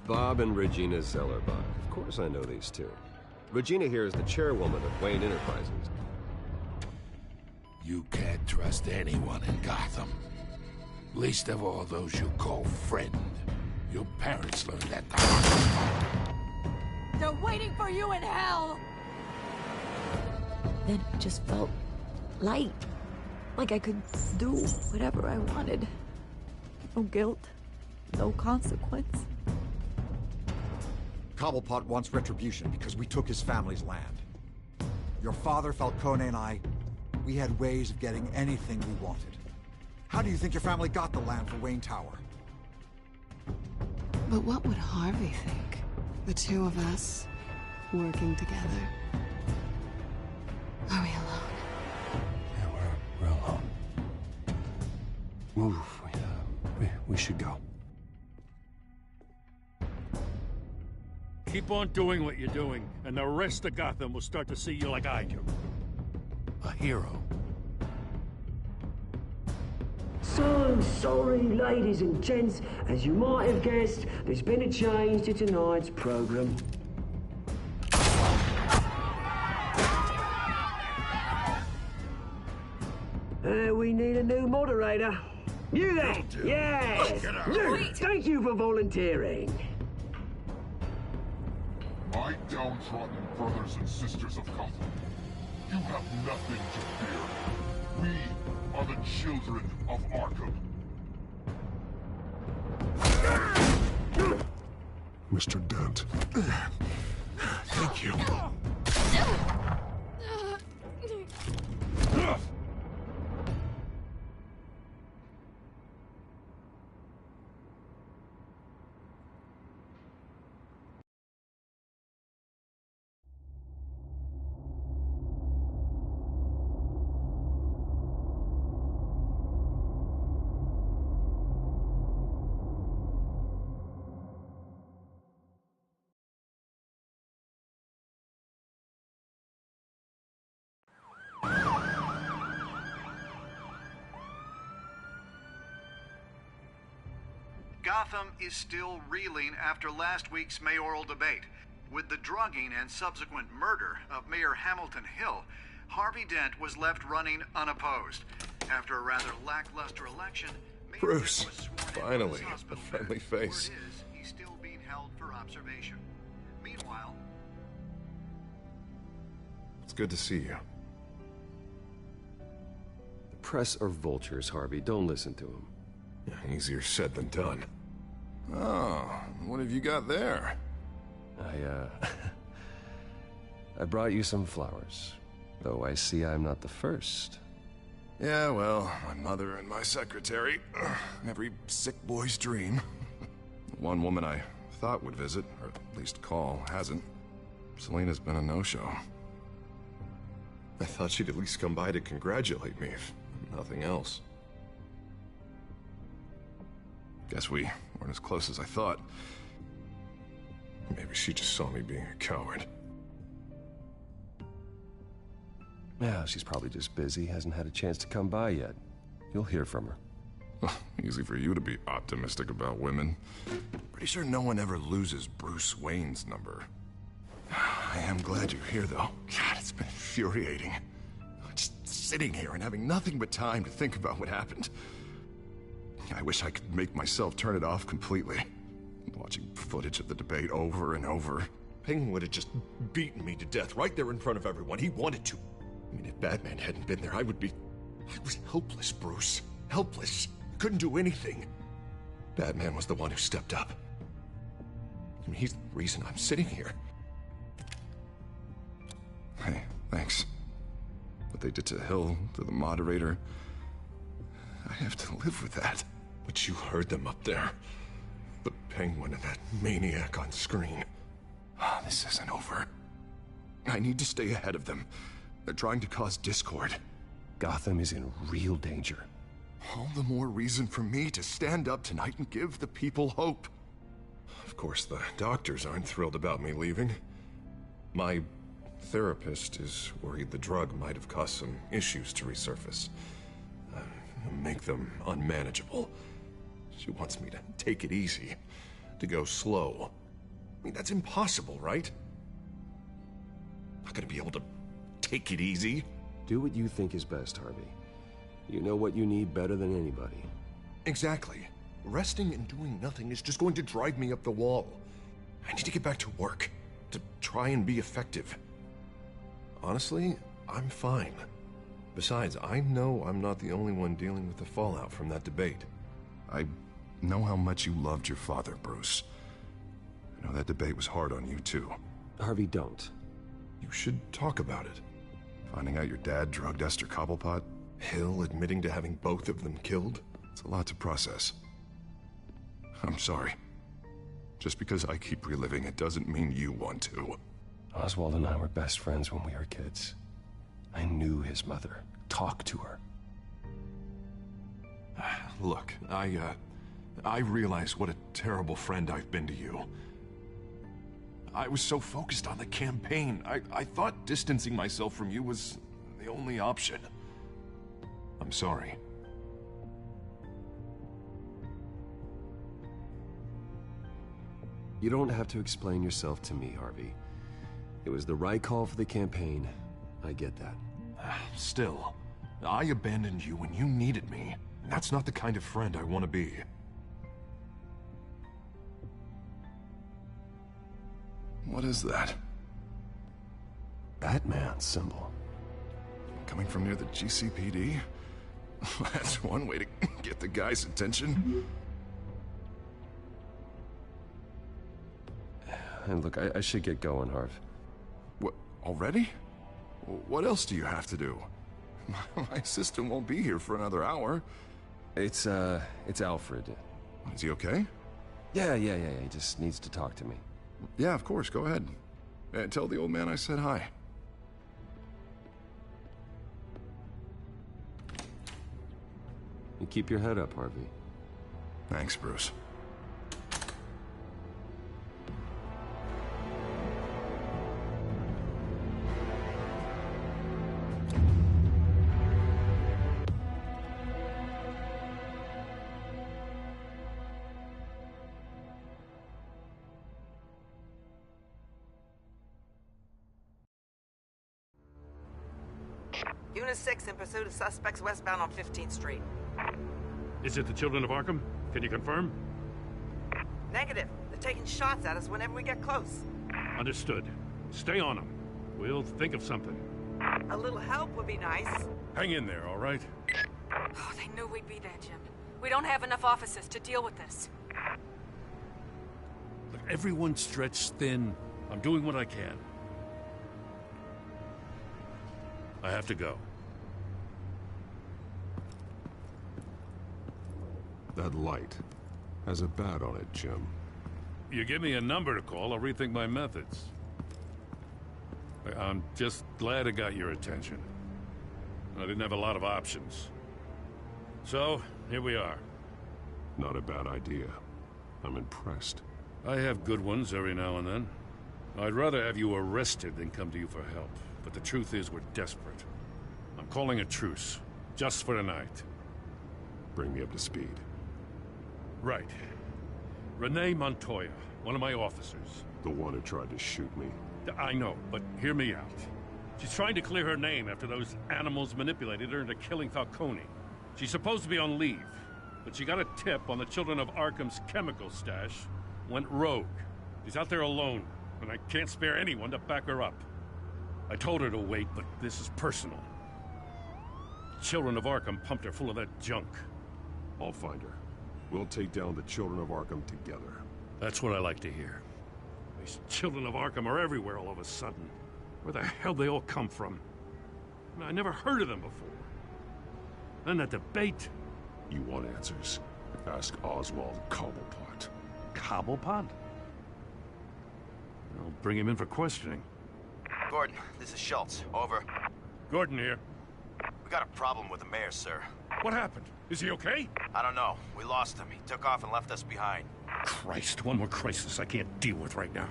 Bob and Regina Zellerbach. Of course I know these two. Regina here is the chairwoman of Wayne Enterprises. You can't trust anyone in Gotham. Least of all those you call friend. Your parents learned that the hard way. They're waiting for you in hell! Then it just felt light. Like I could do whatever I wanted. No guilt, no consequence. Cobblepot wants retribution because we took his family's land. Your father, Falcone, and I, we had ways of getting anything we wanted. How do you think your family got the land for Wayne Tower? But what would Harvey think? The two of us, working together. Are we alone? Yeah, we're alone. Move. We should go. Keep on doing what you're doing, and the rest of Gotham will start to see you like I do. A hero. So sorry, ladies and gents. As you might have guessed, there's been a change to tonight's program. We need a new moderator. You there? Yes! You! Thank you for volunteering. My downtrodden brothers and sisters of Gotham, you have nothing to fear. We are the children of Arkham. Mr. Dent. Thank you. Gotham is still reeling after last week's mayoral debate. With the drugging and subsequent murder of Mayor Hamilton Hill, Harvey Dent was left running unopposed. After a rather lackluster election, Mayor Bruce, Dent was sworn in finally, with his hospital a friendly bed. face. Word is, he's still being held for observation. Meanwhile, It's good to see you. The press are vultures, Harvey. Don't listen to them. Yeah, easier said than done. Oh, what have you got there? I brought you some flowers. Though I see I'm not the first. Yeah, well, my mother and my secretary. Every sick boy's dream. One woman I thought would visit, or at least call, hasn't. Selena's been a no-show. I thought she'd at least come by to congratulate me, if nothing else. Guess we weren't as close as I thought. Maybe she just saw me being a coward. Yeah, she's probably just busy, hasn't had a chance to come by yet. You'll hear from her. Well, easy for you to be optimistic about women. Pretty sure no one ever loses Bruce Wayne's number. I am glad you're here, though. God, it's been infuriating. Just sitting here and having nothing but time to think about what happened. I wish I could make myself turn it off completely. Watching footage of the debate over and over. Penguin would have just beaten me to death right there in front of everyone. He wanted to. I mean, if Batman hadn't been there, I was helpless, Bruce. Helpless. Couldn't do anything. Batman was the one who stepped up. I mean, he's the reason I'm sitting here. Hey, thanks. What they did to Hill, to the moderator, I have to live with that. But you heard them up there. The Penguin and that maniac on screen. Oh, this isn't over. I need to stay ahead of them. They're trying to cause discord. Gotham is in real danger. All the more reason for me to stand up tonight and give the people hope. Of course, the doctors aren't thrilled about me leaving. My therapist is worried the drug might have caused some issues to resurface. Make them unmanageable. She wants me to take it easy. to go slow. I mean, that's impossible, right? Not gonna be able to take it easy. Do what you think is best, Harvey. You know what you need better than anybody. Exactly. Resting and doing nothing is just going to drive me up the wall. I need to get back to work, to try and be effective. Honestly, I'm fine. Besides, I know I'm not the only one dealing with the fallout from that debate. I know how much you loved your father, Bruce. I know that debate was hard on you, too. Harvey, don't. You should talk about it. Finding out your dad drugged Esther Cobblepot? Hill admitting to having both of them killed? It's a lot to process. I'm sorry. Just because I keep reliving it doesn't mean you want to. Oswald and I were best friends when we were kids. I knew his mother. Talked to her. Look, I realize what a terrible friend I've been to you. I was so focused on the campaign. I thought distancing myself from you was the only option. I'm sorry. You don't have to explain yourself to me, Harvey. It was the right call for the campaign. I get that. Still, I abandoned you when you needed me. That's not the kind of friend I want to be. What is that? Batman symbol. Coming from near the GCPD? That's one way to get the guy's attention. And look, I should get going, Harv. What, already? What else do you have to do? My assistant won't be here for another hour. It's Alfred. Is he okay? Yeah, he just needs to talk to me. Yeah, of course, go ahead. Tell the old man I said hi. You keep your head up, Harvey. Thanks, Bruce. Unit 6 in pursuit of suspects westbound on 15th Street. Is it the Children of Arkham? Can you confirm? Negative. They're taking shots at us whenever we get close. Understood. Stay on them. We'll think of something. A little help would be nice. Hang in there, all right? Oh, they knew we'd be there, Jim. We don't have enough officers to deal with this. Look, everyone's stretched thin. I'm doing what I can. I have to go. That light has a bat on it, Jim. You give me a number to call, I'll rethink my methods. I'm just glad it got your attention. I didn't have a lot of options. So, here we are. Not a bad idea. I'm impressed. I have good ones every now and then. I'd rather have you arrested than come to you for help. But the truth is, we're desperate. I'm calling a truce, just for tonight. Bring me up to speed. Right. Renee Montoya, one of my officers. The one who tried to shoot me. I know, but hear me out. She's trying to clear her name after those animals manipulated her into killing Falcone. She's supposed to be on leave, but she got a tip on the Children of Arkham's chemical stash, went rogue. She's out there alone, and I can't spare anyone to back her up. I told her to wait, but this is personal. Children of Arkham pumped her full of that junk. I'll find her. We'll take down the Children of Arkham together. That's what I like to hear. These Children of Arkham are everywhere all of a sudden. Where the hell they all come from? I never heard of them before. Then that debate. You want answers? Ask Oswald Cobblepot. Cobblepot? I'll bring him in for questioning. Gordon, this is Schultz. Over. Gordon here. We got a problem with the mayor, sir. What happened? Is he okay? I don't know. We lost him. He took off and left us behind. Christ, one more crisis I can't deal with right now.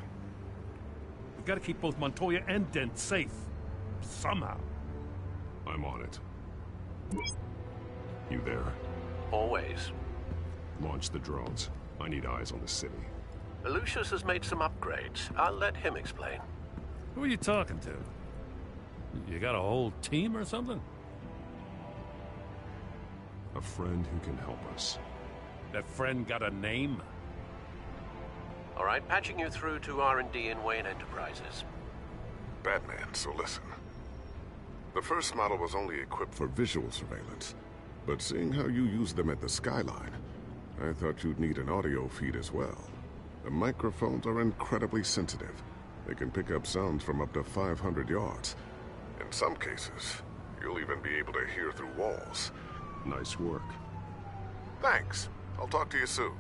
We've got to keep both Montoya and Dent safe. Somehow. I'm on it. You there? Always. Launch the drones. I need eyes on the city. Lucius has made some upgrades. I'll let him explain. Who are you talking to? You got a whole team or something? A friend who can help us. That friend got a name? All right, patching you through to R&D in Wayne Enterprises. Batman, so listen. The first model was only equipped for visual surveillance, but seeing how you use them at the Skyline, I thought you'd need an audio feed as well. The microphones are incredibly sensitive. They can pick up sounds from up to 500 yards. In some cases, you'll even be able to hear through walls. Nice work. Thanks. I'll talk to you soon.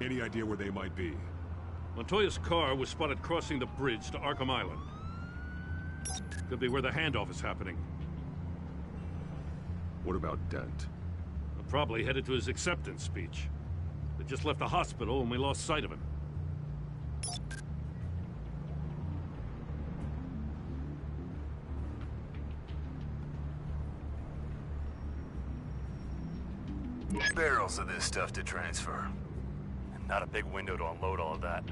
Any idea where they might be? Montoya's car was spotted crossing the bridge to Arkham Island. Could be where the handoff is happening. What about Dent? Probably headed to his acceptance speech. They just left the hospital and we lost sight of him. Barrels of this stuff to transfer. And not a big window to unload all of that.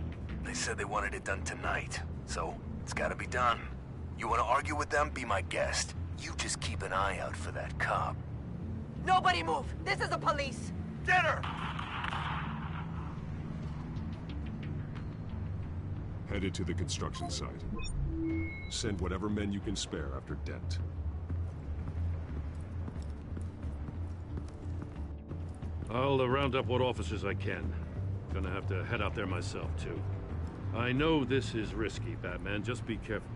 They said they wanted it done tonight, so it's gotta be done. You wanna argue with them? Be my guest. You just keep an eye out for that cop. Nobody move! This is the police! Get her! Headed to the construction site. Send whatever men you can spare after Dent. I'll round up what officers I can. Gonna have to head out there myself, too. I know this is risky, Batman. Just be careful.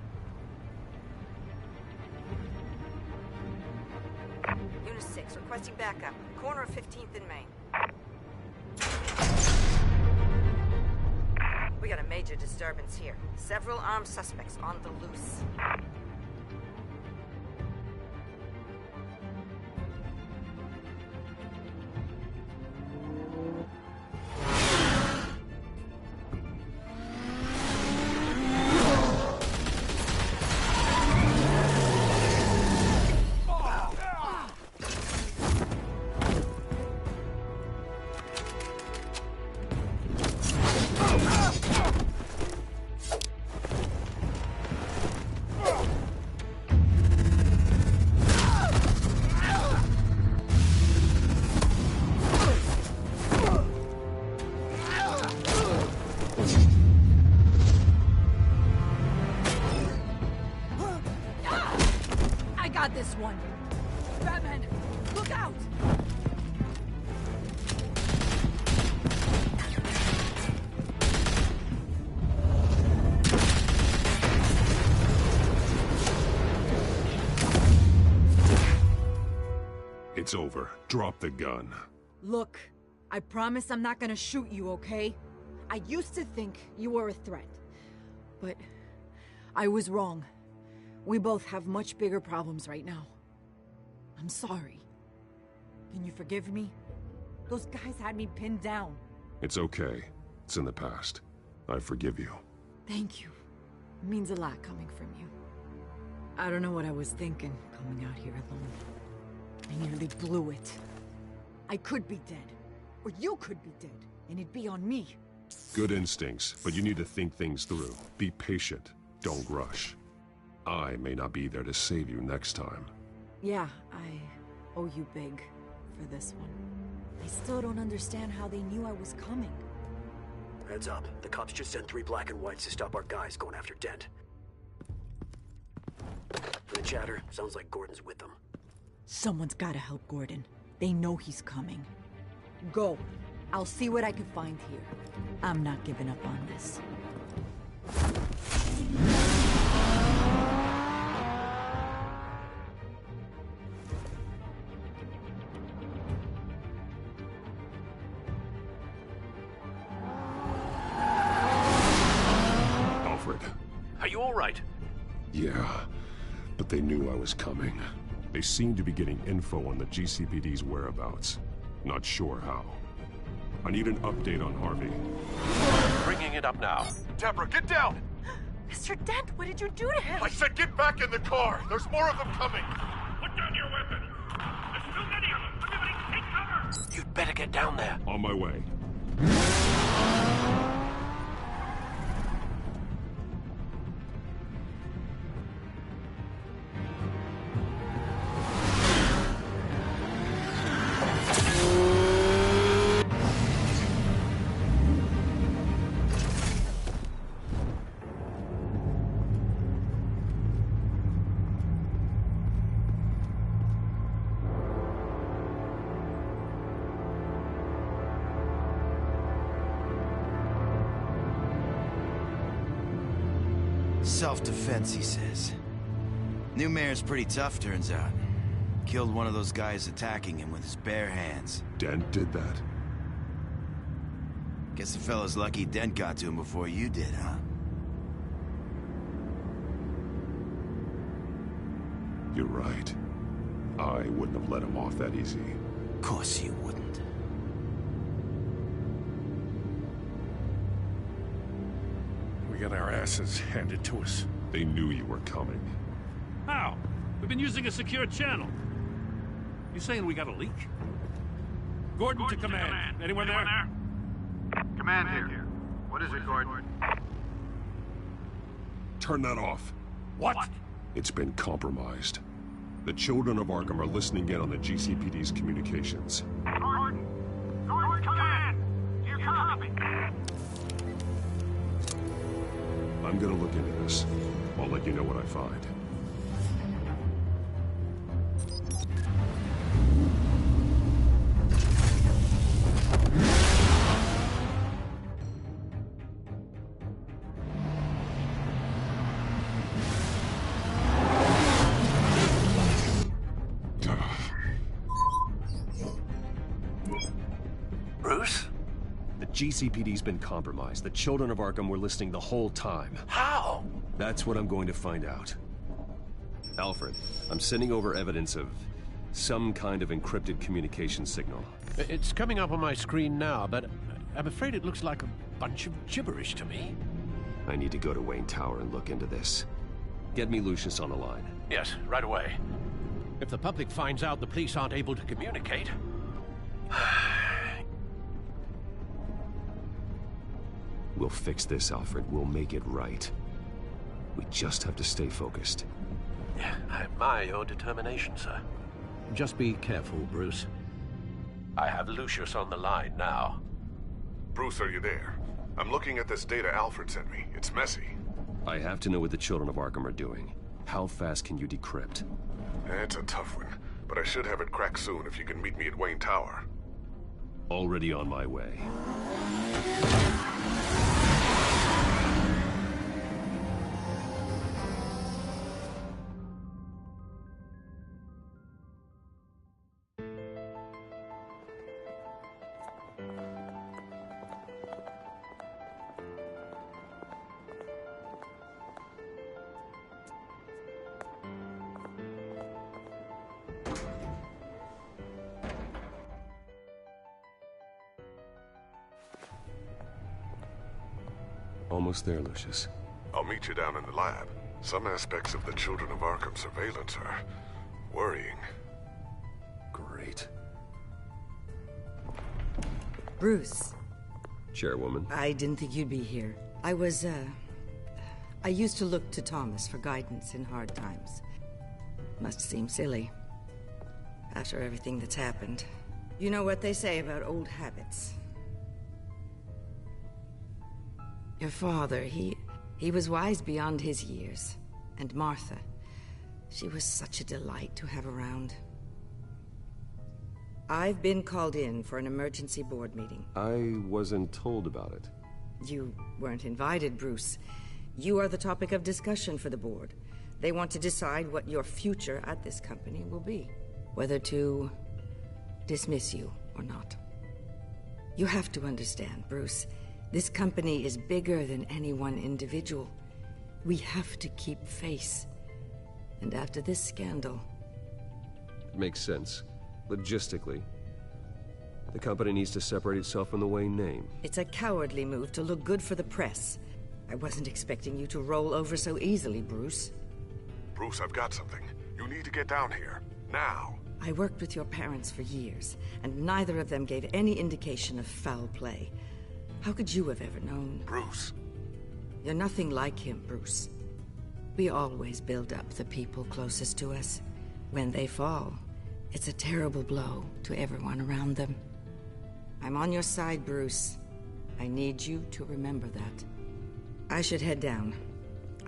Unit 6, requesting backup. Corner of 15th and Main. We got a major disturbance here. Several armed suspects on the loose. This one. Batman, look out! It's over. Drop the gun. Look, I promise I'm not gonna shoot you, okay? I used to think you were a threat, but I was wrong. We both have much bigger problems right now. I'm sorry. Can you forgive me? Those guys had me pinned down. It's okay. It's in the past. I forgive you. Thank you. It means a lot coming from you. I don't know what I was thinking, coming out here alone. I nearly blew it. I could be dead. Or you could be dead, and it'd be on me. Good instincts, but you need to think things through. Be patient. Don't rush. I may not be there to save you next time. Yeah, I owe you big for this one. I still don't understand how they knew I was coming. Heads up. The cops just sent 3 black and whites to stop our guys going after Dent. For the chatter, sounds like Gordon's with them. Someone's gotta help Gordon. They know he's coming. Go. I'll see what I can find here. I'm not giving up on this. Are you all right? Yeah, but they knew I was coming. They seemed to be getting info on the GCPD's whereabouts. Not sure how. I need an update on Harvey. Bringing it up now. Deborah, get down! Mr. Dent, what did you do to him? I said get back in the car! There's more of them coming! Put down your weapon! There's too many of them! Everybody take cover! You'd better get down there. On my way. Self-defense, he says. New mayor's pretty tough, turns out. Killed one of those guys attacking him with his bare hands. Dent did that? Guess the fella's lucky Dent got to him before you did, huh? You're right. I wouldn't have let him off that easy. Of course you wouldn't. We got our asses handed to us. They knew you were coming. How? We've been using a secure channel. You saying we got a leak? Gordon to command. Anyone there? Command here. What is it, Gordon? Turn that off. What? It's been compromised. The children of Arkham are listening in on the GCPD's communications. Gordon! Gordon, command! Do you copy? I'm gonna look into this. I'll let you know what I find. Bruce? The GCPD's been compromised. The children of Arkham were listening the whole time. How? That's what I'm going to find out. Alfred, I'm sending over evidence of some kind of encrypted communication signal. It's coming up on my screen now, but I'm afraid it looks like a bunch of gibberish to me. I need to go to Wayne Tower and look into this. Get me Lucius on the line. Yes, right away. If the public finds out the police aren't able to communicate... We'll fix this, Alfred. We'll make it right. We just have to stay focused. I admire your determination, sir. Just be careful, Bruce. I have Lucius on the line now. Bruce, are you there? I'm looking at this data Alfred sent me. It's messy. I have to know what the children of Arkham are doing. How fast can you decrypt? It's a tough one, but I should have it cracked soon if you can meet me at Wayne Tower. Already on my way. Almost there, Lucius. I'll meet you down in the lab. Some aspects of the Children of Arkham surveillance are worrying. Great. Bruce. Chairwoman. I didn't think you'd be here. I used to look to Thomas for guidance in hard times. Must seem silly. After everything that's happened. You know what they say about old habits. Your father, he was wise beyond his years. And Martha, she was such a delight to have around. I've been called in for an emergency board meeting. I wasn't told about it. You weren't invited, Bruce. You are the topic of discussion for the board. They want to decide what your future at this company will be. Whether to dismiss you or not. You have to understand, Bruce. This company is bigger than any one individual. We have to keep face. And after this scandal... It makes sense. Logistically. The company needs to separate itself from the Wayne name. It's a cowardly move to look good for the press. I wasn't expecting you to roll over so easily, Bruce. Bruce, I've got something. You need to get down here. Now. I worked with your parents for years, and neither of them gave any indication of foul play. How could you have ever known? Bruce. You're nothing like him, Bruce. We always build up the people closest to us. When they fall, it's a terrible blow to everyone around them. I'm on your side, Bruce. I need you to remember that. I should head down.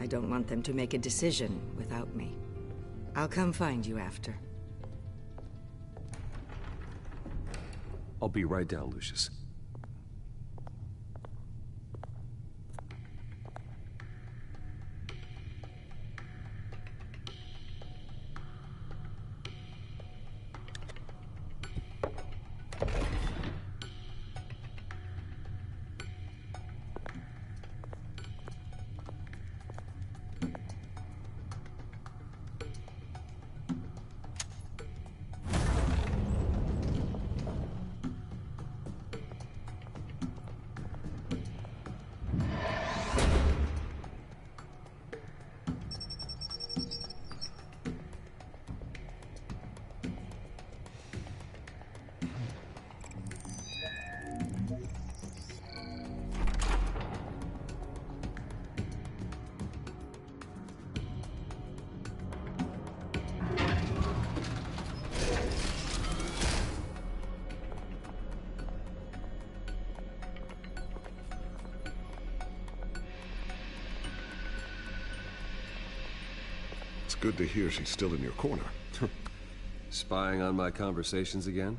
I don't want them to make a decision without me. I'll come find you after. I'll be right down, Lucius. It's good to hear she's still in your corner. Spying on my conversations again?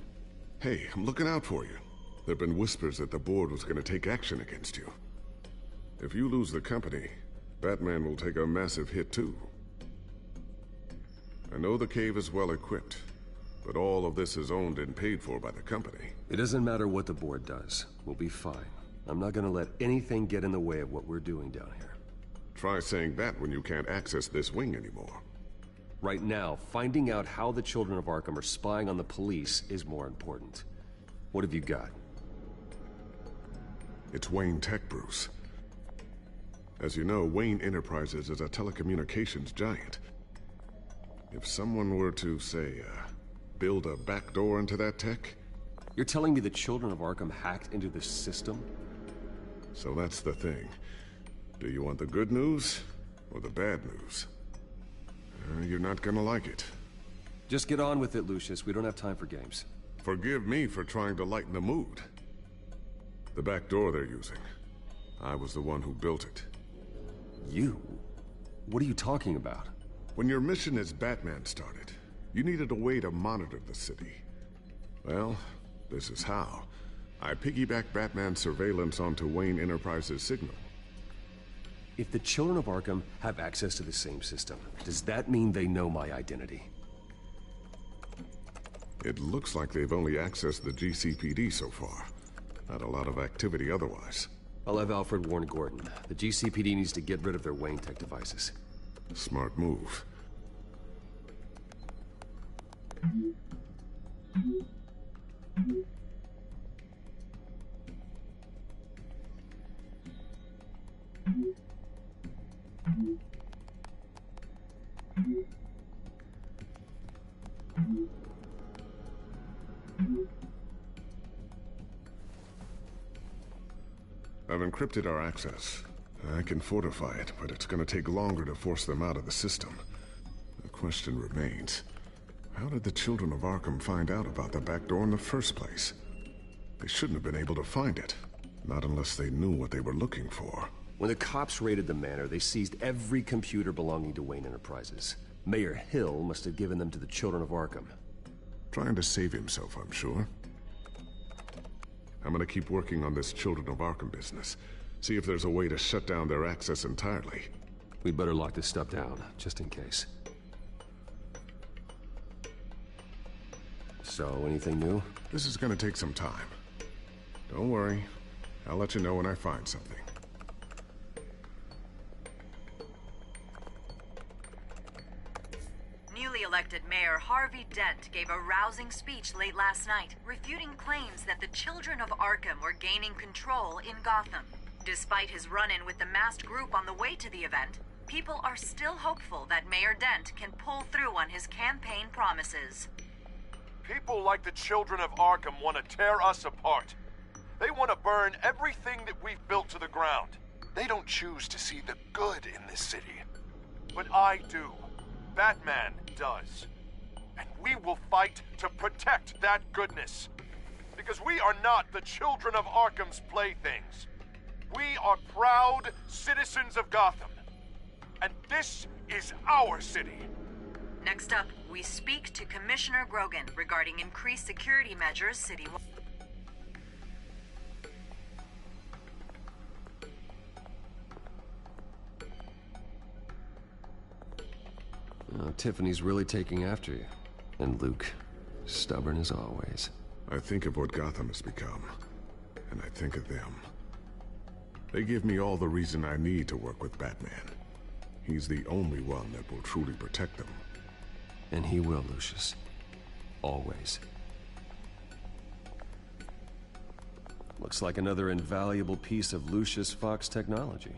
Hey, I'm looking out for you. There've been whispers that the board was gonna take action against you. If you lose the company, Batman will take a massive hit too. I know the cave is well equipped, but all of this is owned and paid for by the company. It doesn't matter what the board does. We'll be fine. I'm not gonna let anything get in the way of what we're doing down here. Try saying that when you can't access this wing anymore. Right now, finding out how the children of Arkham are spying on the police is more important. What have you got? It's Wayne Tech, Bruce. As you know, Wayne Enterprises is a telecommunications giant. If someone were to, say, build a backdoor into that tech... You're telling me the children of Arkham hacked into this system? So that's the thing. Do you want the good news or the bad news? You're not gonna like it. Just get on with it, Lucius. We don't have time for games. Forgive me for trying to lighten the mood. The back door they're using, I was the one who built it. You? What are you talking about? When your mission as Batman started, you needed a way to monitor the city. Well, this is how. I piggybacked Batman's surveillance onto Wayne Enterprises' signal. If the children of Arkham have access to the same system, does that mean they know my identity? It looks like they've only accessed the GCPD so far. Not a lot of activity otherwise. I'll have Alfred warn Gordon. The GCPD needs to get rid of their Wayne Tech devices. Smart move. I've encrypted our access. I can fortify it, but it's gonna take longer to force them out of the system. The question remains, how did the children of Arkham find out about the back door in the first place? They shouldn't have been able to find it. Not unless they knew what they were looking for. When the cops raided the manor, they seized every computer belonging to Wayne Enterprises. Mayor Hill must have given them to the children of Arkham. Trying to save himself, I'm sure. I'm gonna keep working on this Children of Arkham business. See if there's a way to shut down their access entirely. We'd better lock this stuff down, just in case. So, anything new? This is gonna take some time. Don't worry. I'll let you know when I find something. Newly elected Mayor Harvey Dent gave a rousing speech late last night, refuting claims that the children of Arkham were gaining control in Gotham. Despite his run-in with the masked group on the way to the event, people are still hopeful that Mayor Dent can pull through on his campaign promises. People like the children of Arkham want to tear us apart. They want to burn everything that we've built to the ground. They don't choose to see the good in this city. But I do. Batman does. And we will fight to protect that goodness. Because we are not the children of Arkham's playthings. We are proud citizens of Gotham. And this is our city. Next up, we speak to Commissioner Grogan regarding increased security measures citywide. Tiffany's really taking after you. And Luke, stubborn as always. I think of what Gotham has become, and I think of them. They give me all the reason I need to work with Batman. He's the only one that will truly protect them. And he will, Lucius. Always. Looks like another invaluable piece of Lucius Fox technology.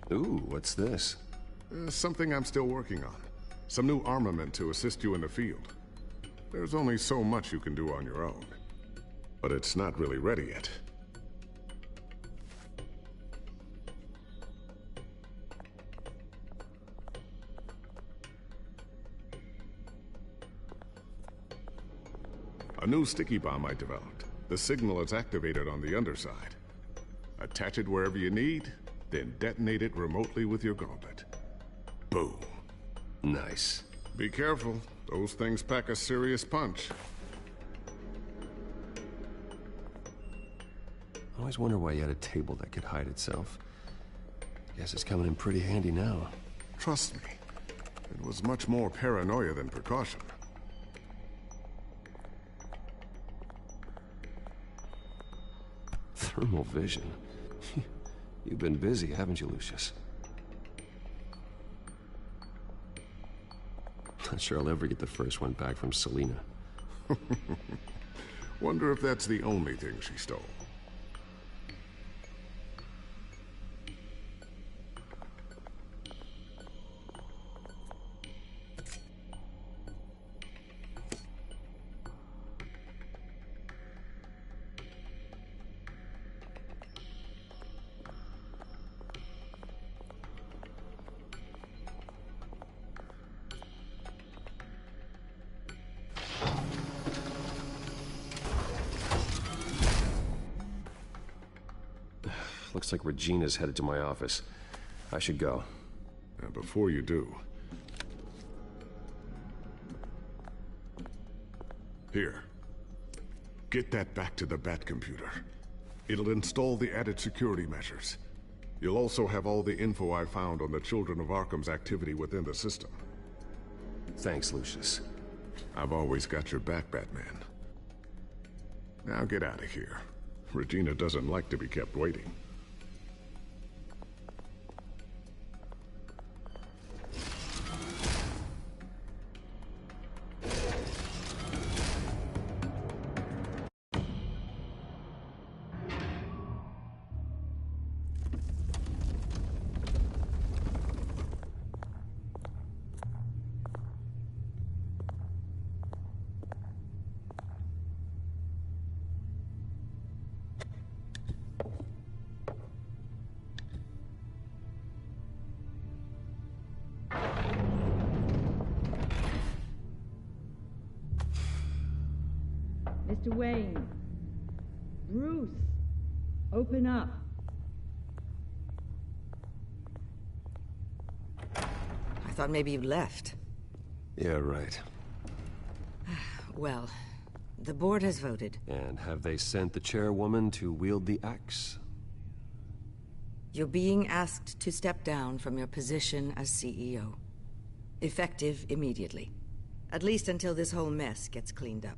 Ooh, what's this? Something I'm still working on. Some new armament to assist you in the field. There's only so much you can do on your own. But it's not really ready yet. A new sticky bomb I developed. The signal is activated on the underside. Attach it wherever you need, then detonate it remotely with your gauntlet. Boom. Nice. Be careful. Those things pack a serious punch. I always wonder why you had a table that could hide itself. Guess it's coming in pretty handy now. Trust me. It was much more paranoia than precaution. Thermal vision. You've been busy, haven't you, Lucius? Not sure I'll ever get the first one back from Selina. Wonder if that's the only thing she stole. Looks like Regina's headed to my office. I should go. Now, before you do... Here. Get that back to the Bat computer. It'll install the added security measures. You'll also have all the info I found on the Children of Arkham's activity within the system. Thanks, Lucius. I've always got your back, Batman. Now get out of here. Regina doesn't like to be kept waiting. Mr. Wayne. Bruce. Open up. I thought maybe you left. Yeah, right. Well, the board has voted. And have they sent the chairwoman to wield the axe? You're being asked to step down from your position as CEO. Effective immediately. At least until this whole mess gets cleaned up.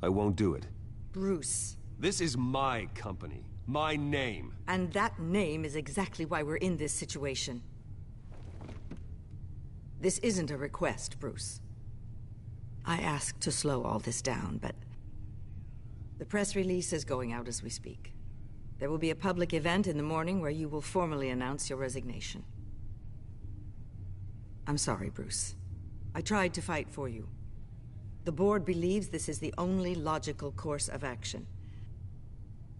I won't do it. Bruce. This is my company. My name. And that name is exactly why we're in this situation. This isn't a request, Bruce. I asked to slow all this down, but... the press release is going out as we speak. There will be a public event in the morning where you will formally announce your resignation. I'm sorry, Bruce. I tried to fight for you. The board believes this is the only logical course of action.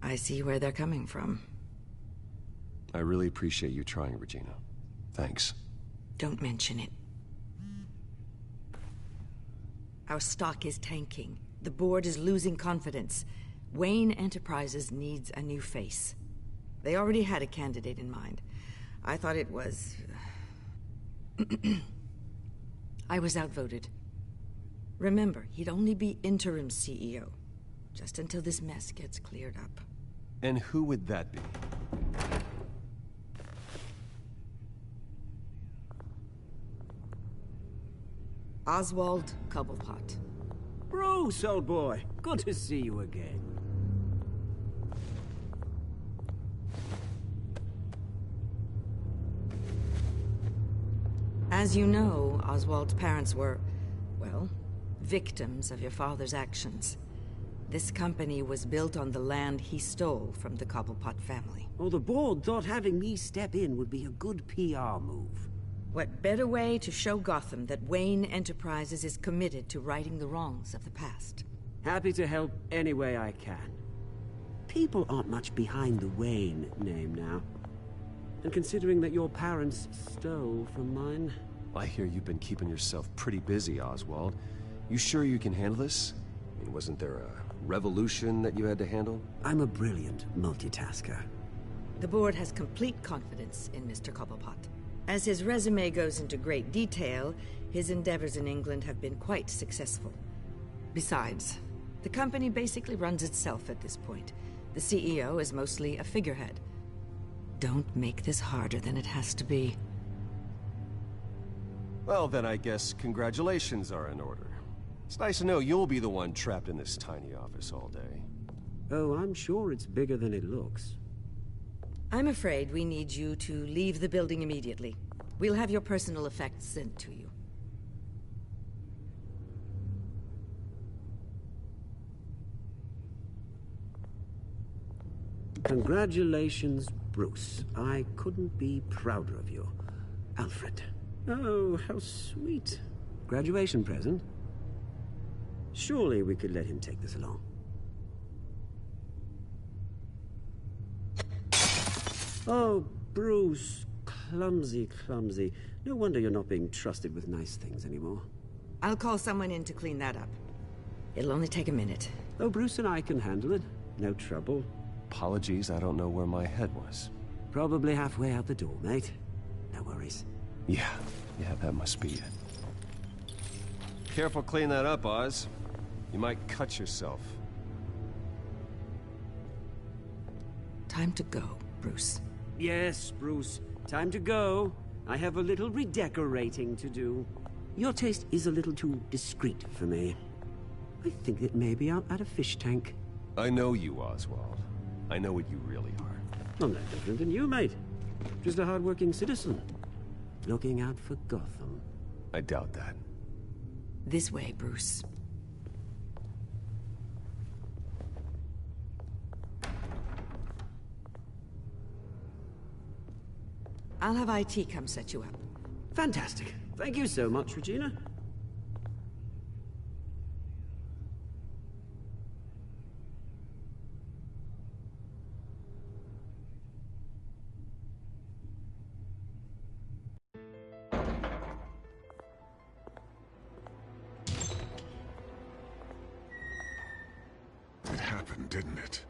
I see where they're coming from. I really appreciate you trying, Regina. Thanks. Don't mention it. Our stock is tanking. The board is losing confidence. Wayne Enterprises needs a new face. They already had a candidate in mind. I thought it was... I was outvoted. Remember, he'd only be interim CEO, just until this mess gets cleared up. And who would that be? Oswald Cobblepot. Bruce, old boy. Good to see you again. As you know, Oswald's parents were, well, victims of your father's actions. This company was built on the land he stole from the Cobblepot family. Oh, the board thought having me step in would be a good PR move. What better way to show Gotham that Wayne Enterprises is committed to righting the wrongs of the past? Happy to help any way I can. People aren't much behind the Wayne name now. And considering that your parents stole from mine... I hear you've been keeping yourself pretty busy, Oswald. You sure you can handle this? I mean, wasn't there a revolution that you had to handle? I'm a brilliant multitasker. The board has complete confidence in Mr. Cobblepot. As his resume goes into great detail, his endeavors in England have been quite successful. Besides, the company basically runs itself at this point. The CEO is mostly a figurehead. Don't make this harder than it has to be. Well, then I guess congratulations are in order. It's nice to know you'll be the one trapped in this tiny office all day. Oh, I'm sure it's bigger than it looks. I'm afraid we need you to leave the building immediately. We'll have your personal effects sent to you. Congratulations, Bruce. I couldn't be prouder of you. Alfred. Oh, how sweet. Graduation present? Surely we could let him take this along. Oh, Bruce. Clumsy, clumsy. No wonder you're not being trusted with nice things anymore. I'll call someone in to clean that up. It'll only take a minute. Oh, Bruce and I can handle it. No trouble. Apologies, I don't know where my head was. Probably halfway out the door, mate. No worries. Yeah, that must be it. Careful clean that up, Oz. You might cut yourself. Time to go, Bruce. Yes, Bruce. Time to go. I have a little redecorating to do. Your taste is a little too discreet for me. I think that maybe I'm at a fish tank. I know you, Oswald. I know what you really are. I'm no different than you, mate. Just a hard-working citizen. Looking out for Gotham. I doubt that. This way, Bruce. I'll have IT come set you up. Fantastic. Thank you so much, Regina. It happened, didn't it?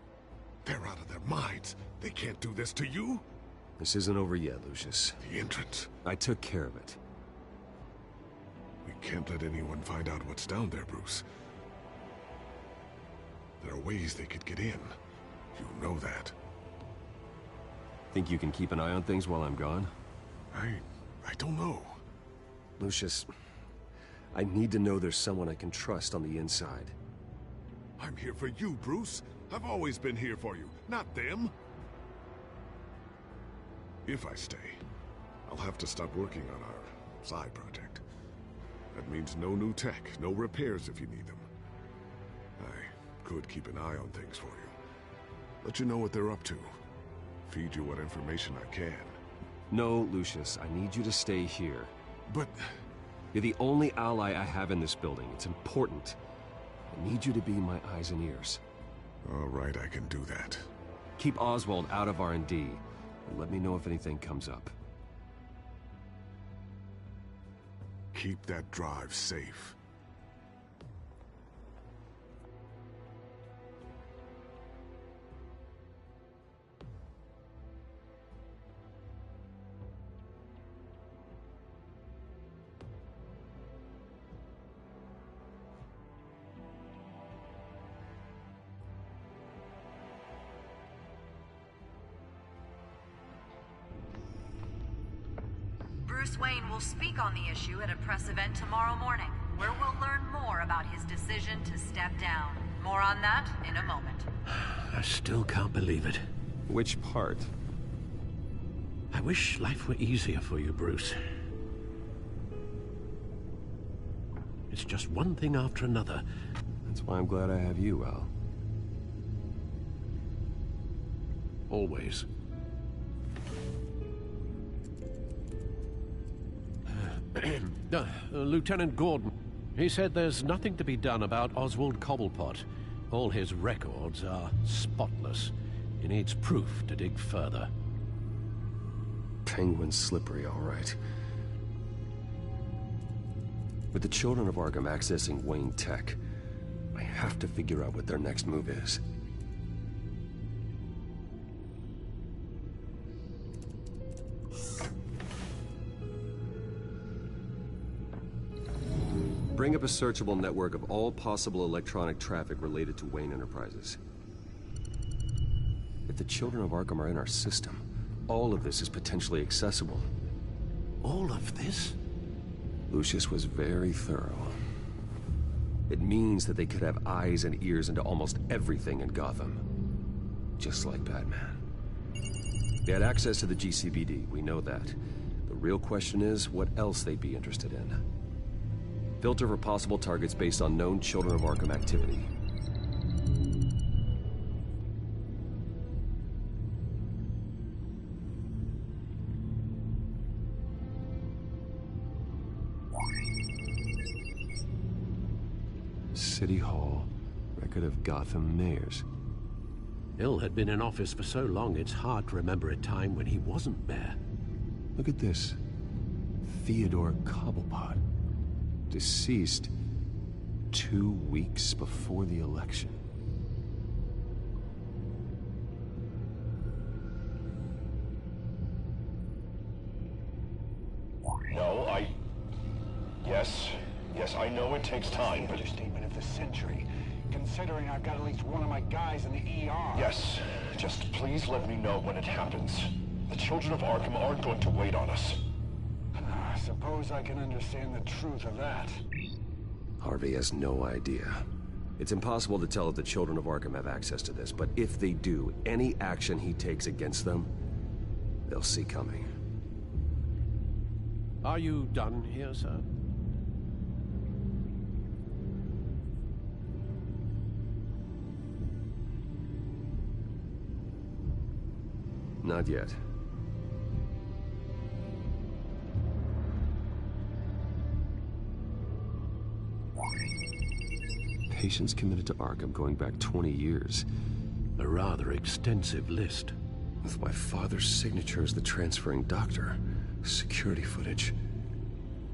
They're out of their minds. They can't do this to you? This isn't over yet, Lucius. The entrance. I took care of it. We can't let anyone find out what's down there, Bruce. There are ways they could get in. You know that. Think you can keep an eye on things while I'm gone? I don't know. Lucius, I need to know there's someone I can trust on the inside. I'm here for you, Bruce. I've always been here for you, not them. If I stay, I'll have to stop working on our side project. That means no new tech, no repairs if you need them. I could keep an eye on things for you. Let you know what they're up to. Feed you what information I can. No, Lucius, I need you to stay here. But... You're the only ally I have in this building. It's important. I need you to be my eyes and ears. All right, I can do that. Keep Oswald out of R&D, and let me know if anything comes up. Keep that drive safe. Bruce Wayne will speak on the issue at a press event tomorrow morning, where we'll learn more about his decision to step down. More on that in a moment. I still can't believe it. Which part? I wish life were easier for you, Bruce. It's just one thing after another. That's why I'm glad I have you, Al. Always. Lieutenant Gordon, he said there's nothing to be done about Oswald Cobblepot. All his records are spotless. He needs proof to dig further. Penguin's slippery, all right. With the children of Arkham accessing Wayne Tech, I have to figure out what their next move is. Bring up a searchable network of all possible electronic traffic related to Wayne Enterprises. If the children of Arkham are in our system, all of this is potentially accessible. All of this? Lucius was very thorough. It means that they could have eyes and ears into almost everything in Gotham. Just like Batman. They had access to the GCPD, we know that. The real question is what else they'd be interested in. Filter for possible targets based on known Children of Arkham activity. City Hall, record of Gotham mayors. Hill had been in office for so long, it's hard to remember a time when he wasn't mayor. Look at this. Theodore Cobblepot. Deceased 2 weeks before the election. No, Yes, I know it takes time, but... Understatement of the century, considering I've got at least one of my guys in the ER. Yes, just please let me know when it happens. The children of Arkham aren't going to wait on us. I suppose I can understand the truth of that. Harvey has no idea. It's impossible to tell if the children of Arkham have access to this, but if they do, any action he takes against them, they'll see coming. Are you done here, sir? Not yet. Patients committed to Arkham going back 20 years. A rather extensive list. With my father's signature as the transferring doctor. Security footage.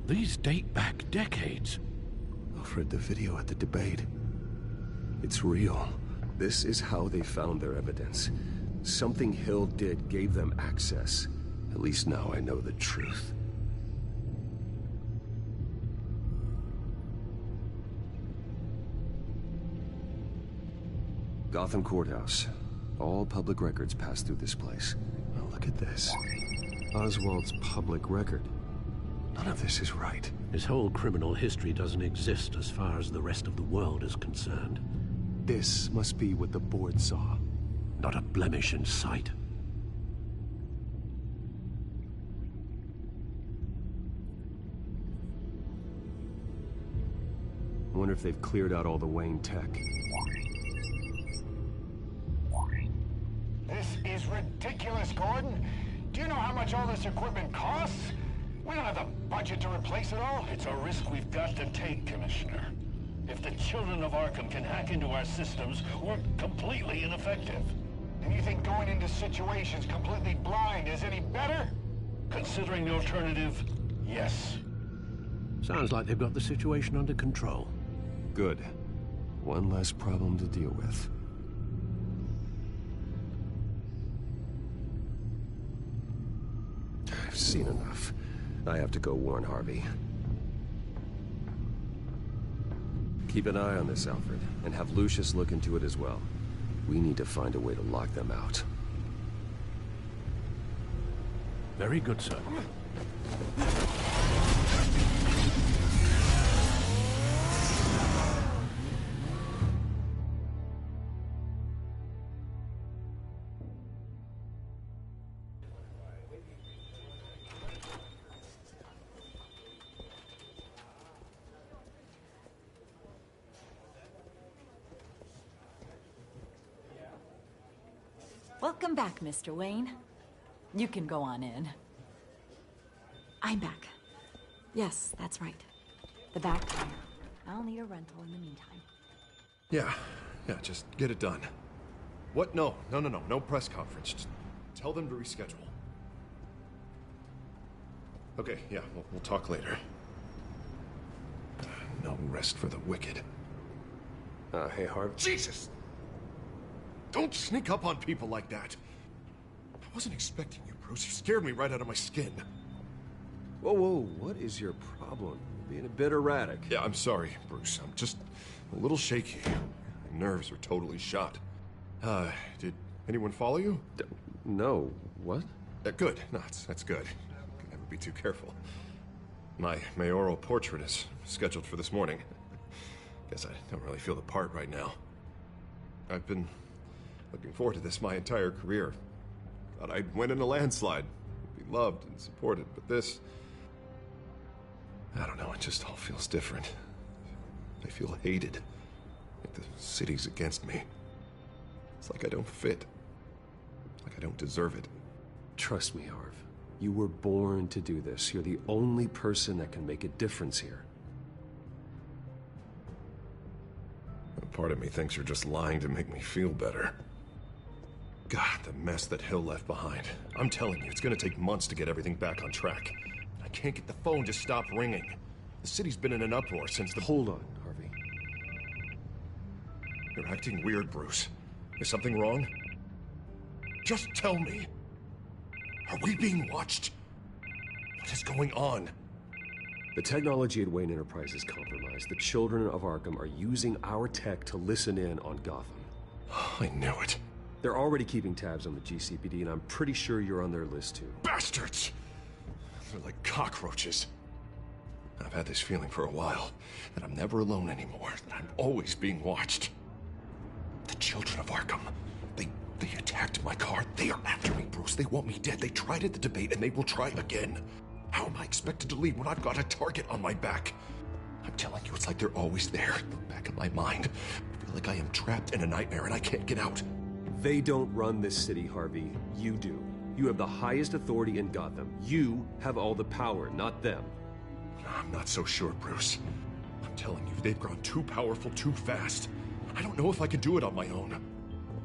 These date back decades. Alfred, the video at the debate. It's real. This is how they found their evidence. Something Hill did gave them access. At least now I know the truth. Gotham Courthouse. All public records pass through this place. Now look at this. Oswald's public record. None of this is right. His whole criminal history doesn't exist as far as the rest of the world is concerned. This must be what the board saw. Not a blemish in sight. I wonder if they've cleared out all the Wayne tech. This is ridiculous, Gordon. Do you know how much all this equipment costs? We don't have the budget to replace it all. It's a risk we've got to take, Commissioner. If the children of Arkham can hack into our systems, we're completely ineffective. And you think going into situations completely blind is any better? Considering the alternative, yes. Sounds like they've got the situation under control. Good. One less problem to deal with. I've seen enough. I have to go warn Harvey. Keep an eye on this, Alfred, and have Lucius look into it as well. We need to find a way to lock them out. Very good, sir. Welcome back, Mr. Wayne. You can go on in. I'm back. Yes, that's right. The back tire. I'll need a rental in the meantime. Yeah, just get it done. What? No press conference. Just tell them to reschedule. Okay, yeah, we'll talk later. No rest for the wicked. Hey, Harv. Jesus! Don't sneak up on people like that. I wasn't expecting you, Bruce. You scared me right out of my skin. Whoa, what is your problem? You're being a bit erratic. Yeah, I'm sorry, Bruce. I'm just a little shaky. My nerves are totally shot. Did anyone follow you? No. What? Good. No, that's good. Can never be too careful. My mayoral portrait is scheduled for this morning. Guess I don't really feel the part right now. I've been looking forward to this my entire career. Thought I'd win in a landslide, be loved and supported, but this... I don't know, it just all feels different. I feel hated. Like the city's against me. It's like I don't fit. Like I don't deserve it. Trust me, Harv. You were born to do this. You're the only person that can make a difference here. A part of me thinks you're just lying to make me feel better. God, the mess that Hill left behind. I'm telling you, it's gonna take months to get everything back on track. I can't get the phone to stop ringing. The city's been in an uproar since the... Hold on, Harvey. You're acting weird, Bruce. Is something wrong? Just tell me. Are we being watched? What is going on? The technology at Wayne Enterprise is compromised. The children of Arkham are using our tech to listen in on Gotham. I knew it. They're already keeping tabs on the GCPD, and I'm pretty sure you're on their list, too. Bastards! They're like cockroaches. I've had this feeling for a while, that I'm never alone anymore, that I'm always being watched. The children of Arkham, they attacked my car. They are after me, Bruce. They want me dead. They tried at the debate, and they will try again. How am I expected to leave when I've got a target on my back? I'm telling you, it's like they're always there, in the back of my mind. I feel like I am trapped in a nightmare and I can't get out. They don't run this city, Harvey. You do. You have the highest authority in Gotham. You have all the power, not them. I'm not so sure, Bruce. I'm telling you, they've grown too powerful too fast. I don't know if I can do it on my own.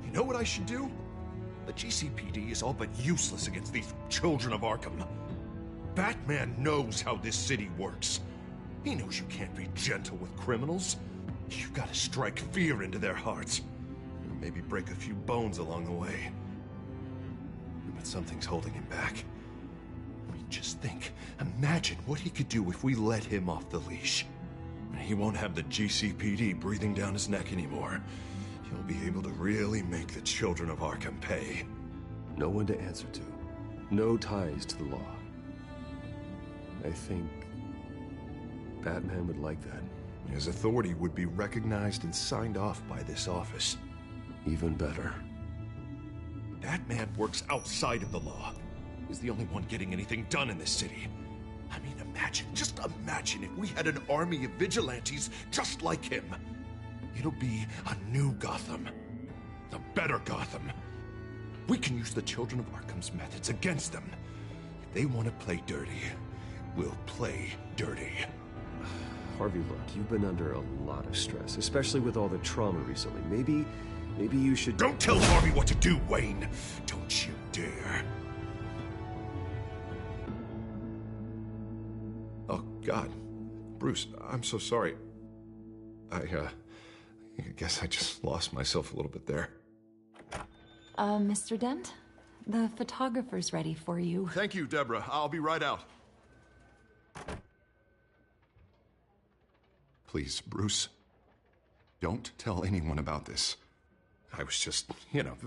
You know what I should do? The GCPD is all but useless against these children of Arkham. Batman knows how this city works. He knows you can't be gentle with criminals. You've got to strike fear into their hearts. And maybe break a few bones along the way. But something's holding him back. I mean, just think. Imagine what he could do if we let him off the leash. He won't have the GCPD breathing down his neck anymore. He'll be able to really make the children of Arkham pay. No one to answer to. No ties to the law. I think Batman would like that. His authority would be recognized and signed off by this office. Even better. That man works outside of the law. He's the only one getting anything done in this city. I mean, just imagine if we had an army of vigilantes just like him. It'll be a new Gotham. A better Gotham. We can use the children of Arkham's methods against them. If they want to play dirty, will play dirty. Harvey, look, you've been under a lot of stress, especially with all the trauma recently. Maybe you should... Don't tell Harvey what to do, Wayne! Don't you dare. Oh, God. Bruce, I'm so sorry. I guess I just lost myself a little bit there. Mr. Dent? The photographer's ready for you. Thank you, Deborah. I'll be right out. Please, Bruce, don't tell anyone about this. I was just,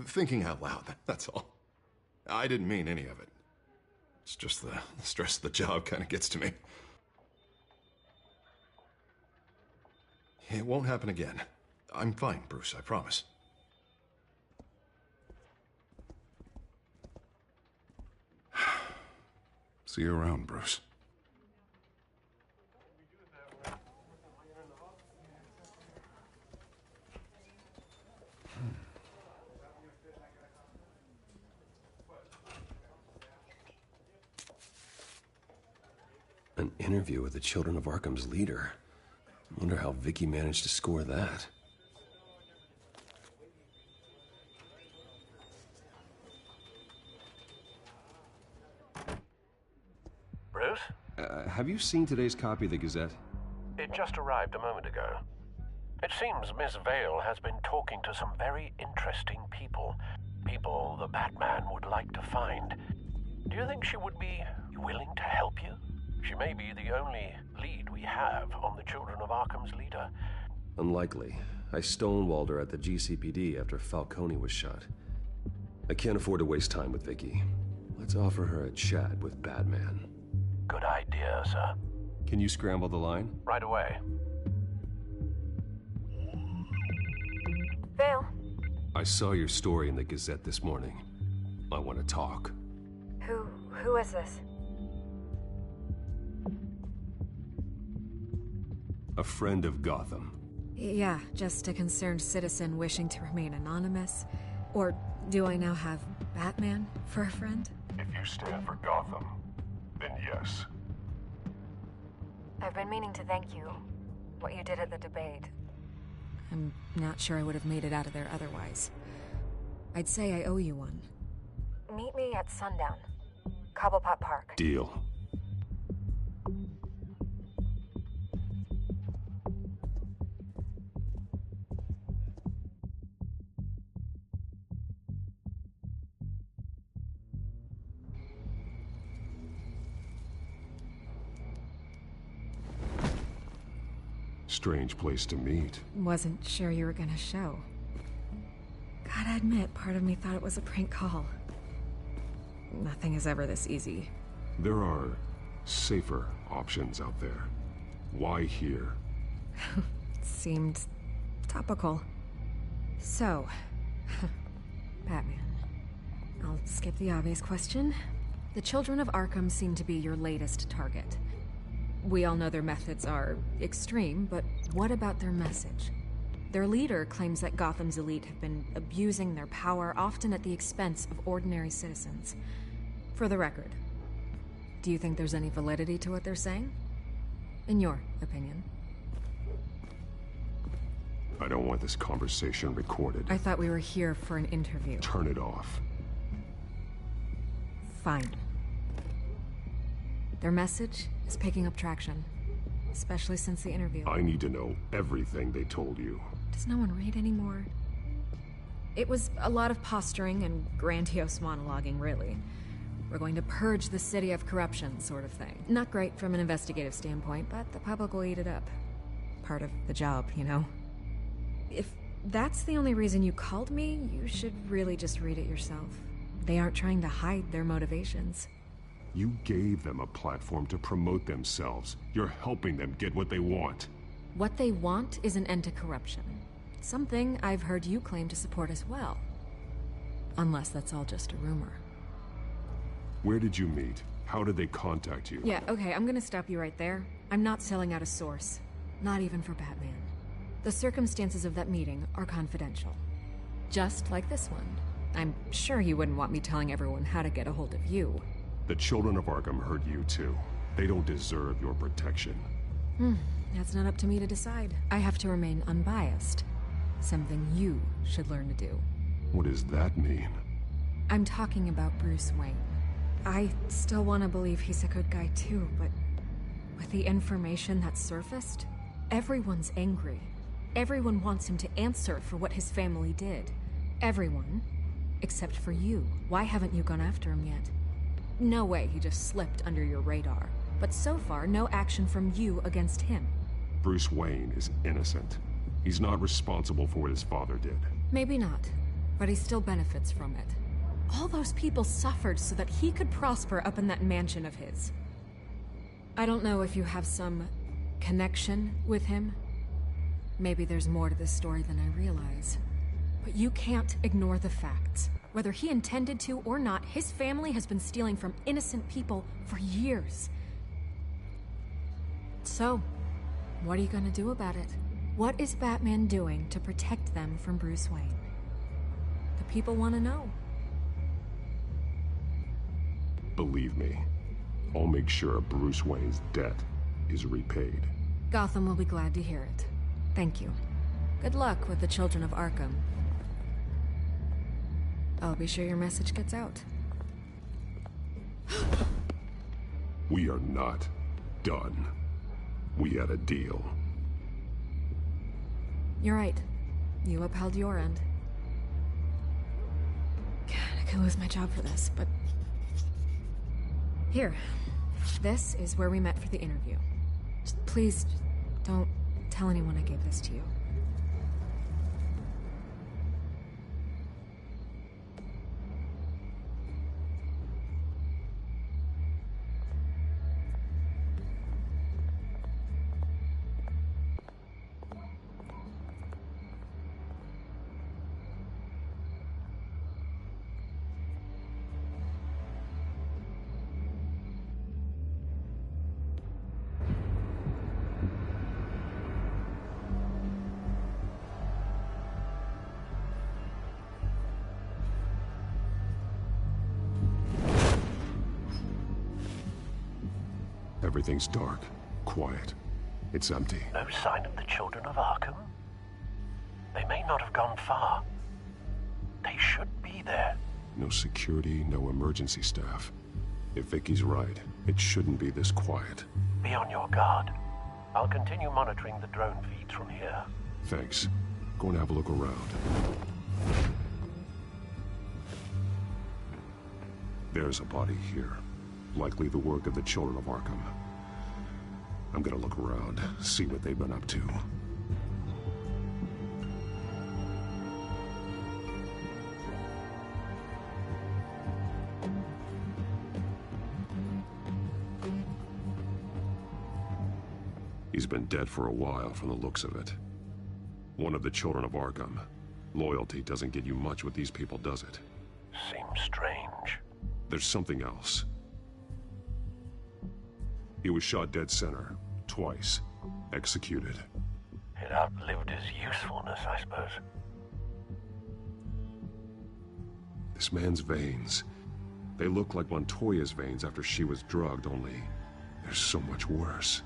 thinking out loud, that's all. I didn't mean any of it. It's just the stress of the job kind of gets to me. It won't happen again. I'm fine, Bruce, I promise. See you around, Bruce. An interview with the Children of Arkham's leader. I wonder how Vicky managed to score that. Bruce? Have you seen today's copy of the Gazette? It just arrived a moment ago. It seems Miss Vale has been talking to some very interesting people. People the Batman would like to find. Do you think she would be willing to help you? She may be the only lead we have on the Children of Arkham's leader. Unlikely. I stonewalled her at the GCPD after Falcone was shot. I can't afford to waste time with Vicky. Let's offer her a chat with Batman. Good idea, sir. Can you scramble the line? Right away. Vale? I saw your story in the Gazette this morning. I want to talk. Who is this? A friend of Gotham. Yeah, just a concerned citizen wishing to remain anonymous. Or do I now have Batman for a friend? If you stand for Gotham, then yes. I've been meaning to thank you. What you did at the debate. I'm not sure I would have made it out of there otherwise. I'd say I owe you one. Meet me at sundown. Cobblepot Park. Deal. Strange place to meet. Wasn't sure you were gonna show. Gotta admit, part of me thought it was a prank call. Nothing is ever this easy. There are safer options out there. Why here? Seemed topical. So, Batman. I'll skip the obvious question. The Children of Arkham seem to be your latest target. We all know their methods are extreme, but what about their message? Their leader claims that Gotham's elite have been abusing their power, often at the expense of ordinary citizens. For the record, do you think there's any validity to what they're saying? In your opinion? I don't want this conversation recorded. I thought we were here for an interview. Turn it off. Fine. Their message is picking up traction, especially since the interview. I need to know everything they told you. Does no one read anymore? It was a lot of posturing and grandiose monologuing, really. We're going to purge the city of corruption, sort of thing. Not great from an investigative standpoint, but the public will eat it up. Part of the job, you know? If that's the only reason you called me, you should really just read it yourself. They aren't trying to hide their motivations. You gave them a platform to promote themselves. You're helping them get what they want. What they want is an end to corruption. Something I've heard you claim to support as well. Unless that's all just a rumor. Where did you meet? How did they contact you? Yeah, okay, I'm gonna stop you right there. I'm not selling out a source. Not even for Batman. The circumstances of that meeting are confidential. Just like this one. I'm sure you wouldn't want me telling everyone how to get a hold of you. The Children of Arkham heard you too. They don't deserve your protection. That's not up to me to decide. I have to remain unbiased. Something you should learn to do. What does that mean? I'm talking about Bruce Wayne. I still want to believe he's a good guy too, but with the information that surfaced, everyone's angry. Everyone wants him to answer for what his family did. Everyone, except for you. Why haven't you gone after him yet? No way he just slipped under your radar. But so far, no action from you against him. Bruce Wayne is innocent. He's not responsible for what his father did. Maybe not, but he still benefits from it. All those people suffered so that he could prosper up in that mansion of his. I don't know if you have some connection with him. Maybe there's more to this story than I realize. But you can't ignore the facts. Whether he intended to or not, his family has been stealing from innocent people for years. So, what are you gonna do about it? What is Batman doing to protect them from Bruce Wayne? The people want to know. Believe me, I'll make sure Bruce Wayne's debt is repaid. Gotham will be glad to hear it. Thank you. Good luck with the children of Arkham. I'll be sure your message gets out. We are not done. We had a deal. You're right. You upheld your end. God, I could lose my job for this, but... Here. This is where we met for the interview. Just please, don't tell anyone I gave this to you. Everything's dark, quiet. It's empty. No sign of the children of Arkham? They may not have gone far. They should be there. No security, no emergency staff. If Vicky's right, it shouldn't be this quiet. Be on your guard. I'll continue monitoring the drone feeds from here. Thanks. Go and have a look around. There's a body here. Likely the work of the children of Arkham. I'm gonna look around, see what they've been up to. He's been dead for a while from the looks of it. One of the children of Arkham. Loyalty doesn't get you much with these people, does it? Seems strange. There's something else. He was shot dead center, twice, executed. It outlived his usefulness, I suppose. This man's veins, they look like Montoya's veins after she was drugged, only they're so much worse.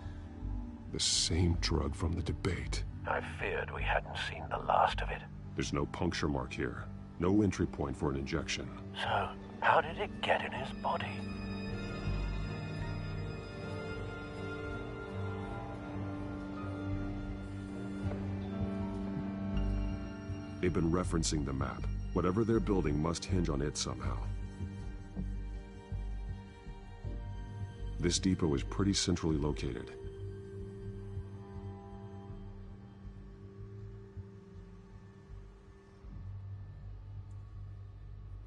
The same drug from the debate. I feared we hadn't seen the last of it. There's no puncture mark here, no entry point for an injection. So, how did it get in his body? They've been referencing the map. Whatever they're building must hinge on it somehow. This depot is pretty centrally located.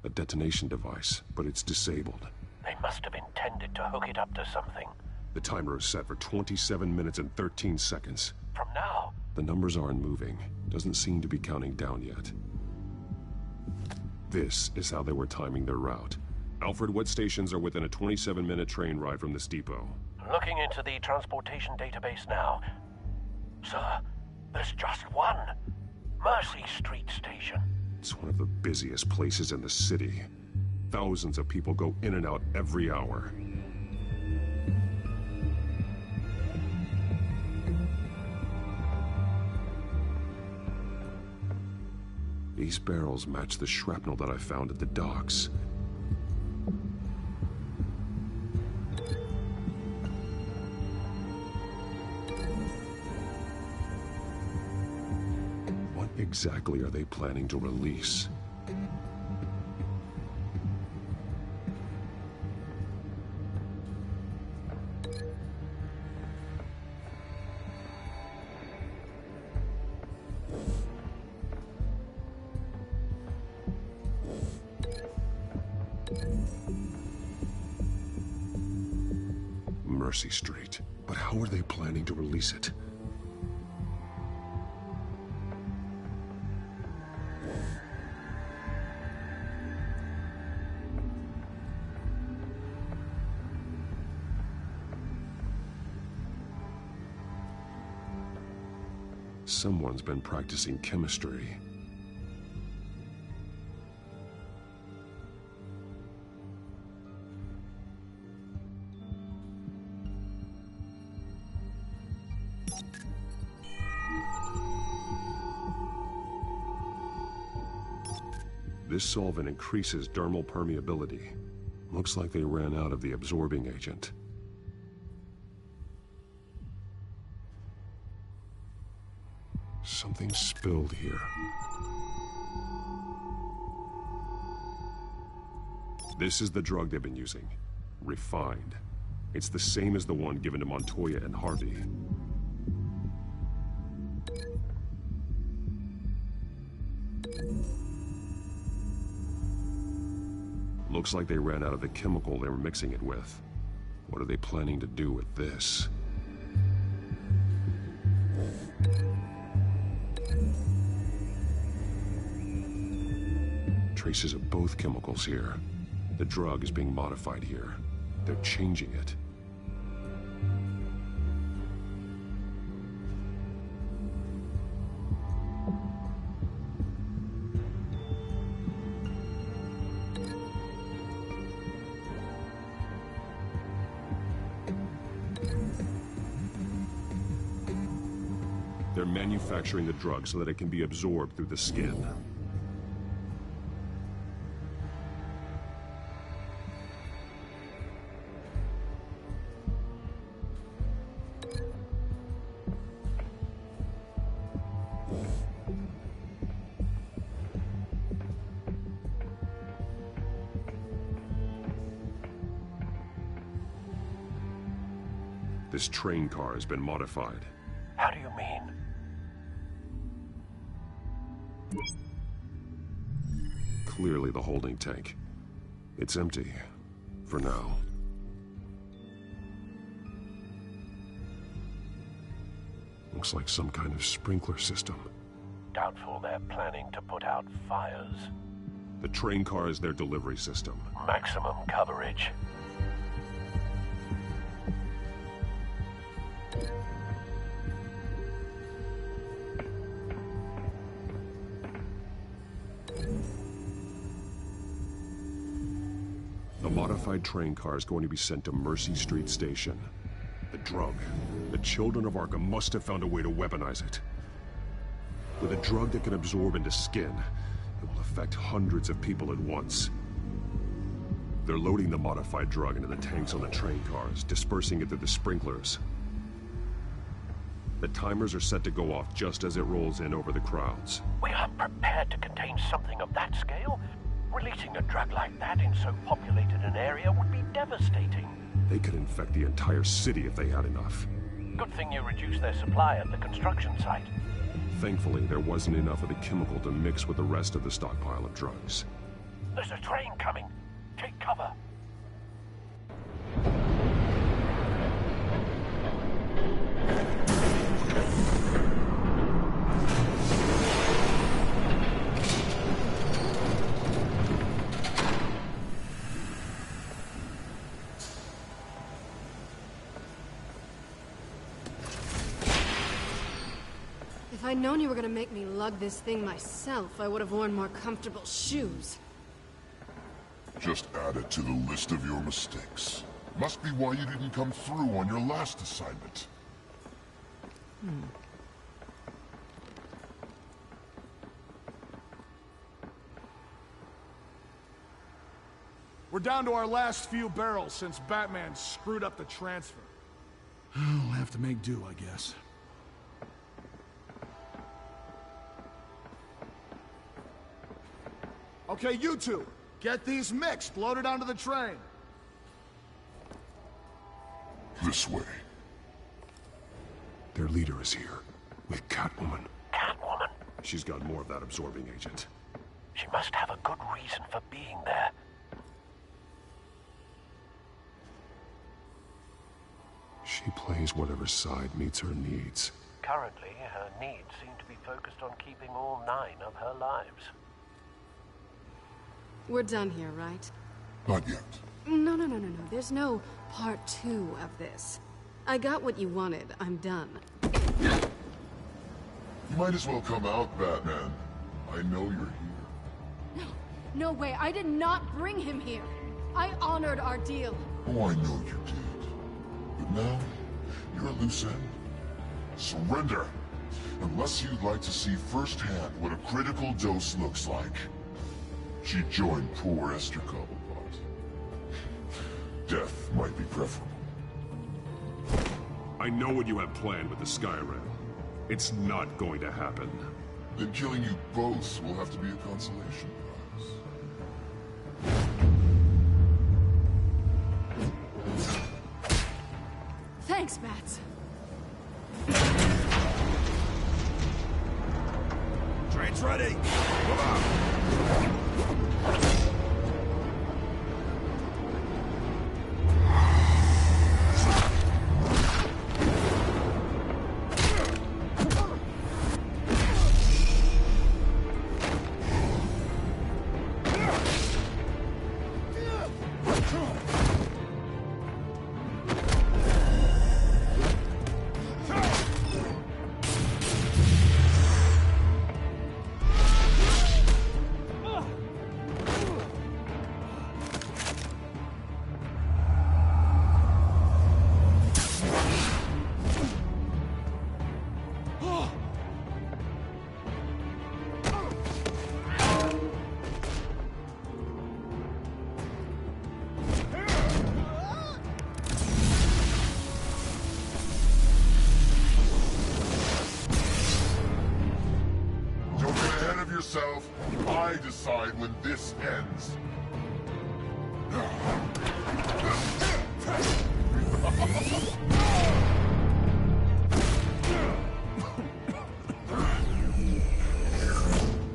A detonation device, but it's disabled. They must have intended to hook it up to something. The timer is set for 27 minutes and 13 seconds. From now? The numbers aren't moving. Doesn't seem to be counting down yet. This is how they were timing their route. Alfred, what stations are within a 27-minute train ride from this depot? Looking into the transportation database now. Sir, there's just one. Mercy Street Station. It's one of the busiest places in the city. Thousands of people go in and out every hour. These barrels match the shrapnel that I found at the docks. What exactly are they planning to release? Mercy Street. But how are they planning to release it? Someone's been practicing chemistry. This solvent increases dermal permeability. Looks like they ran out of the absorbing agent. Something spilled here. This is the drug they've been using. Refined. It's the same as the one given to Montoya and Harvey. Looks like they ran out of the chemical they were mixing it with. What are they planning to do with this? Traces of both chemicals here. The drug is being modified here. They're changing it. They're manufacturing the drug so that it can be absorbed through the skin. This train car has been modified. How do you mean? Clearly the holding tank. It's empty. For now. Looks like some kind of sprinkler system. Doubtful they're planning to put out fires. The train car is their delivery system. Maximum coverage. The modified train car is going to be sent to Mercy Street Station. The drug. The children of Arkham must have found a way to weaponize it. With a drug that can absorb into skin, it will affect hundreds of people at once. They're loading the modified drug into the tanks on the train cars, dispersing it through the sprinklers. The timers are set to go off just as it rolls in over the crowds. We aren't prepared to contain something of that scale. Releasing a drug like that in so populated an area would be devastating. They could infect the entire city if they had enough. Good thing you reduced their supply at the construction site. Thankfully, there wasn't enough of the chemical to mix with the rest of the stockpile of drugs. There's a train coming. Take cover. If I'd known you were gonna make me lug this thing myself, I would have worn more comfortable shoes. Just add it to the list of your mistakes. Must be why you didn't come through on your last assignment. We're down to our last few barrels since Batman screwed up the transfer. We'll have to make do, I guess. Okay, you two, get these mixed, loaded onto the train. This way. Their leader is here, with Catwoman. Catwoman? She's got more of that absorbing agent. She must have a good reason for being there. She plays whatever side meets her needs. Currently, her needs seem to be focused on keeping all 9 of her lives. We're done here, right? Not yet. No. There's no part 2 of this. I got what you wanted. I'm done. You might as well come out, Batman. I know you're here. No way. I did not bring him here. I honored our deal. Oh, I know you did. But now, you're a loose end. Surrender! Unless you'd like to see firsthand what a critical dose looks like. She joined poor Esther Cobblepot. Death might be preferable. I know what you have planned with the Skyrim. It's not going to happen. Then killing you both will have to be a consolation prize. Thanks, Bats. Train's ready! Come on! I decide when this ends.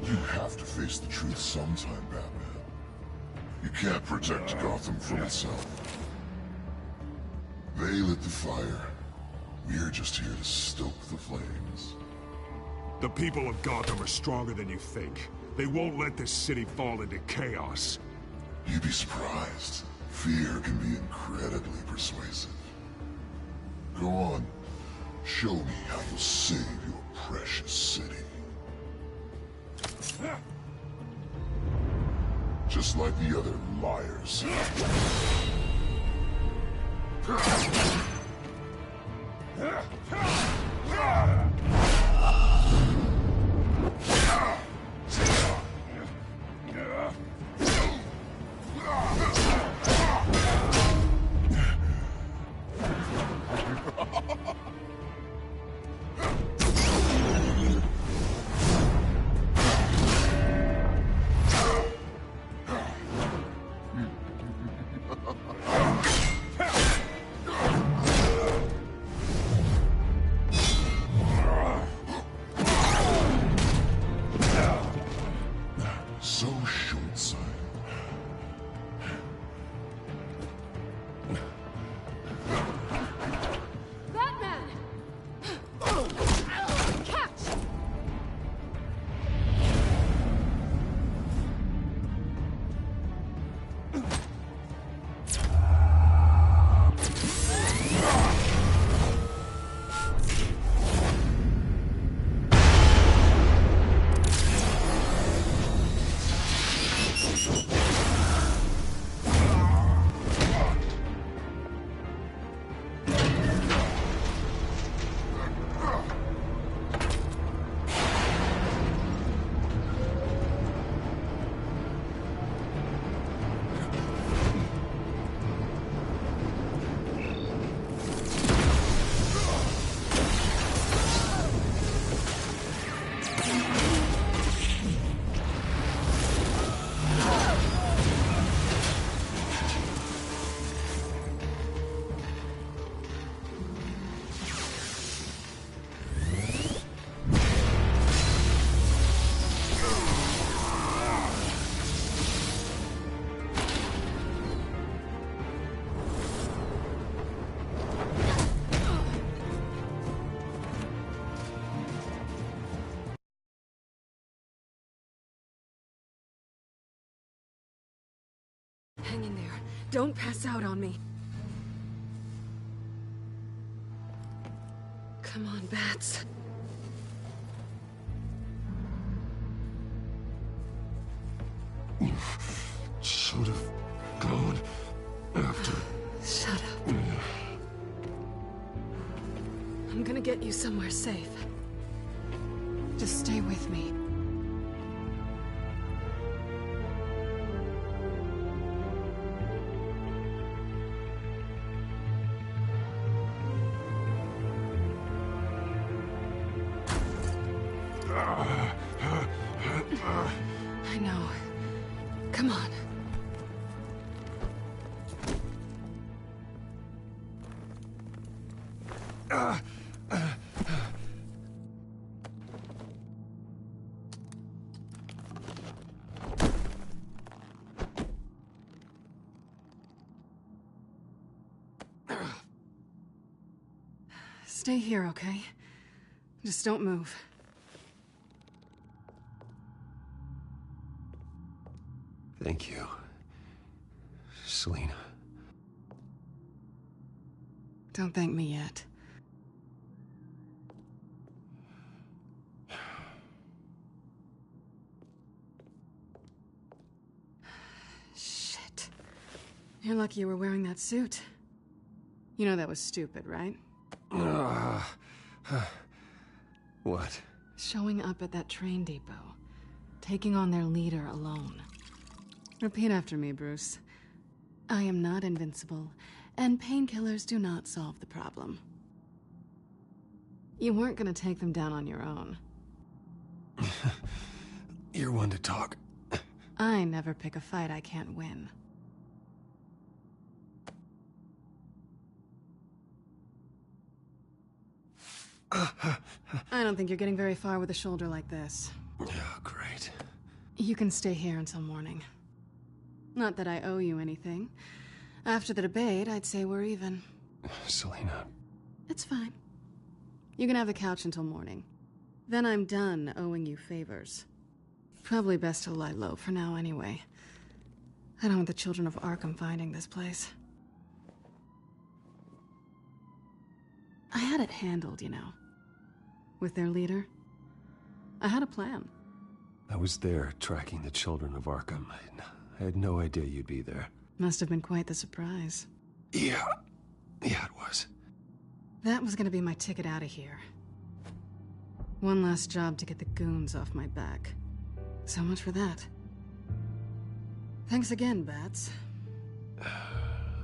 You have to face the truth sometime, Batman. You can't protect Gotham from itself. They lit the fire. We're just here to stoke the flames. The people of Gotham are stronger than you think. They won't let this city fall into chaos. You'd be surprised. Fear can be incredibly persuasive. Go on. Show me how you'll save your precious city. Just like the other liars. Hang in there. Don't pass out on me. Come on, Bats. You should have gone after. Shut up. I'm gonna get you somewhere safe. Just stay with me. I know. Come on. Stay here, okay? Just don't move. Thank you, Selina. Don't thank me yet. Shit. You're lucky you were wearing that suit. You know that was stupid, right? What? Showing up at that train depot. Taking on their leader alone. Repeat after me, Bruce. I am not invincible, and painkillers do not solve the problem. You weren't gonna take them down on your own. You're one to talk. I never pick a fight I can't win. I don't think you're getting very far with a shoulder like this. Oh, great. You can stay here until morning. Not that I owe you anything. After the debate, I'd say we're even. Selina. It's fine. You can have the couch until morning. Then I'm done owing you favors. Probably best to lie low for now anyway. I don't want the children of Arkham finding this place. I had it handled, you know. With their leader. I had a plan. I was there tracking the children of Arkham. I had no idea you'd be there. Must have been quite the surprise. Yeah, it was. That was gonna be my ticket out of here. One last job to get the goons off my back. So much for that. Thanks again, Bats.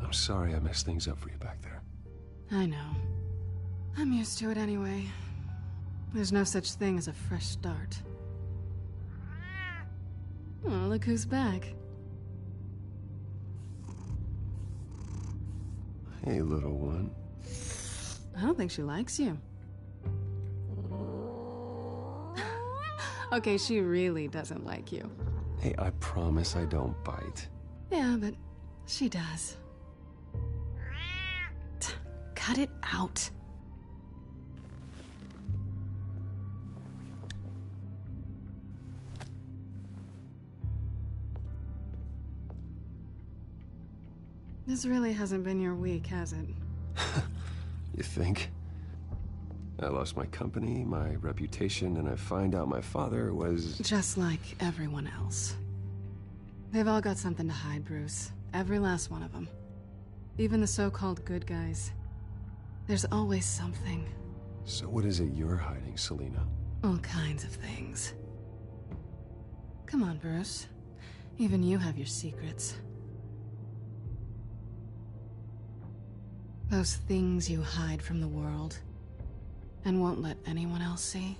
I'm sorry I messed things up for you back there. I know. I'm used to it anyway. There's no such thing as a fresh start. Oh, look who's back. Hey, little one. I don't think she likes you. Okay, she really doesn't like you. Hey, I promise I don't bite. Yeah, but she does. Cut it out. This really hasn't been your week, has it? You think? I lost my company, my reputation, and I find out my father was... Just like everyone else. They've all got something to hide, Bruce. Every last one of them. Even the so-called good guys. There's always something. So what is it you're hiding, Selina? All kinds of things. Come on, Bruce. Even you have your secrets. Those things you hide from the world and won't let anyone else see.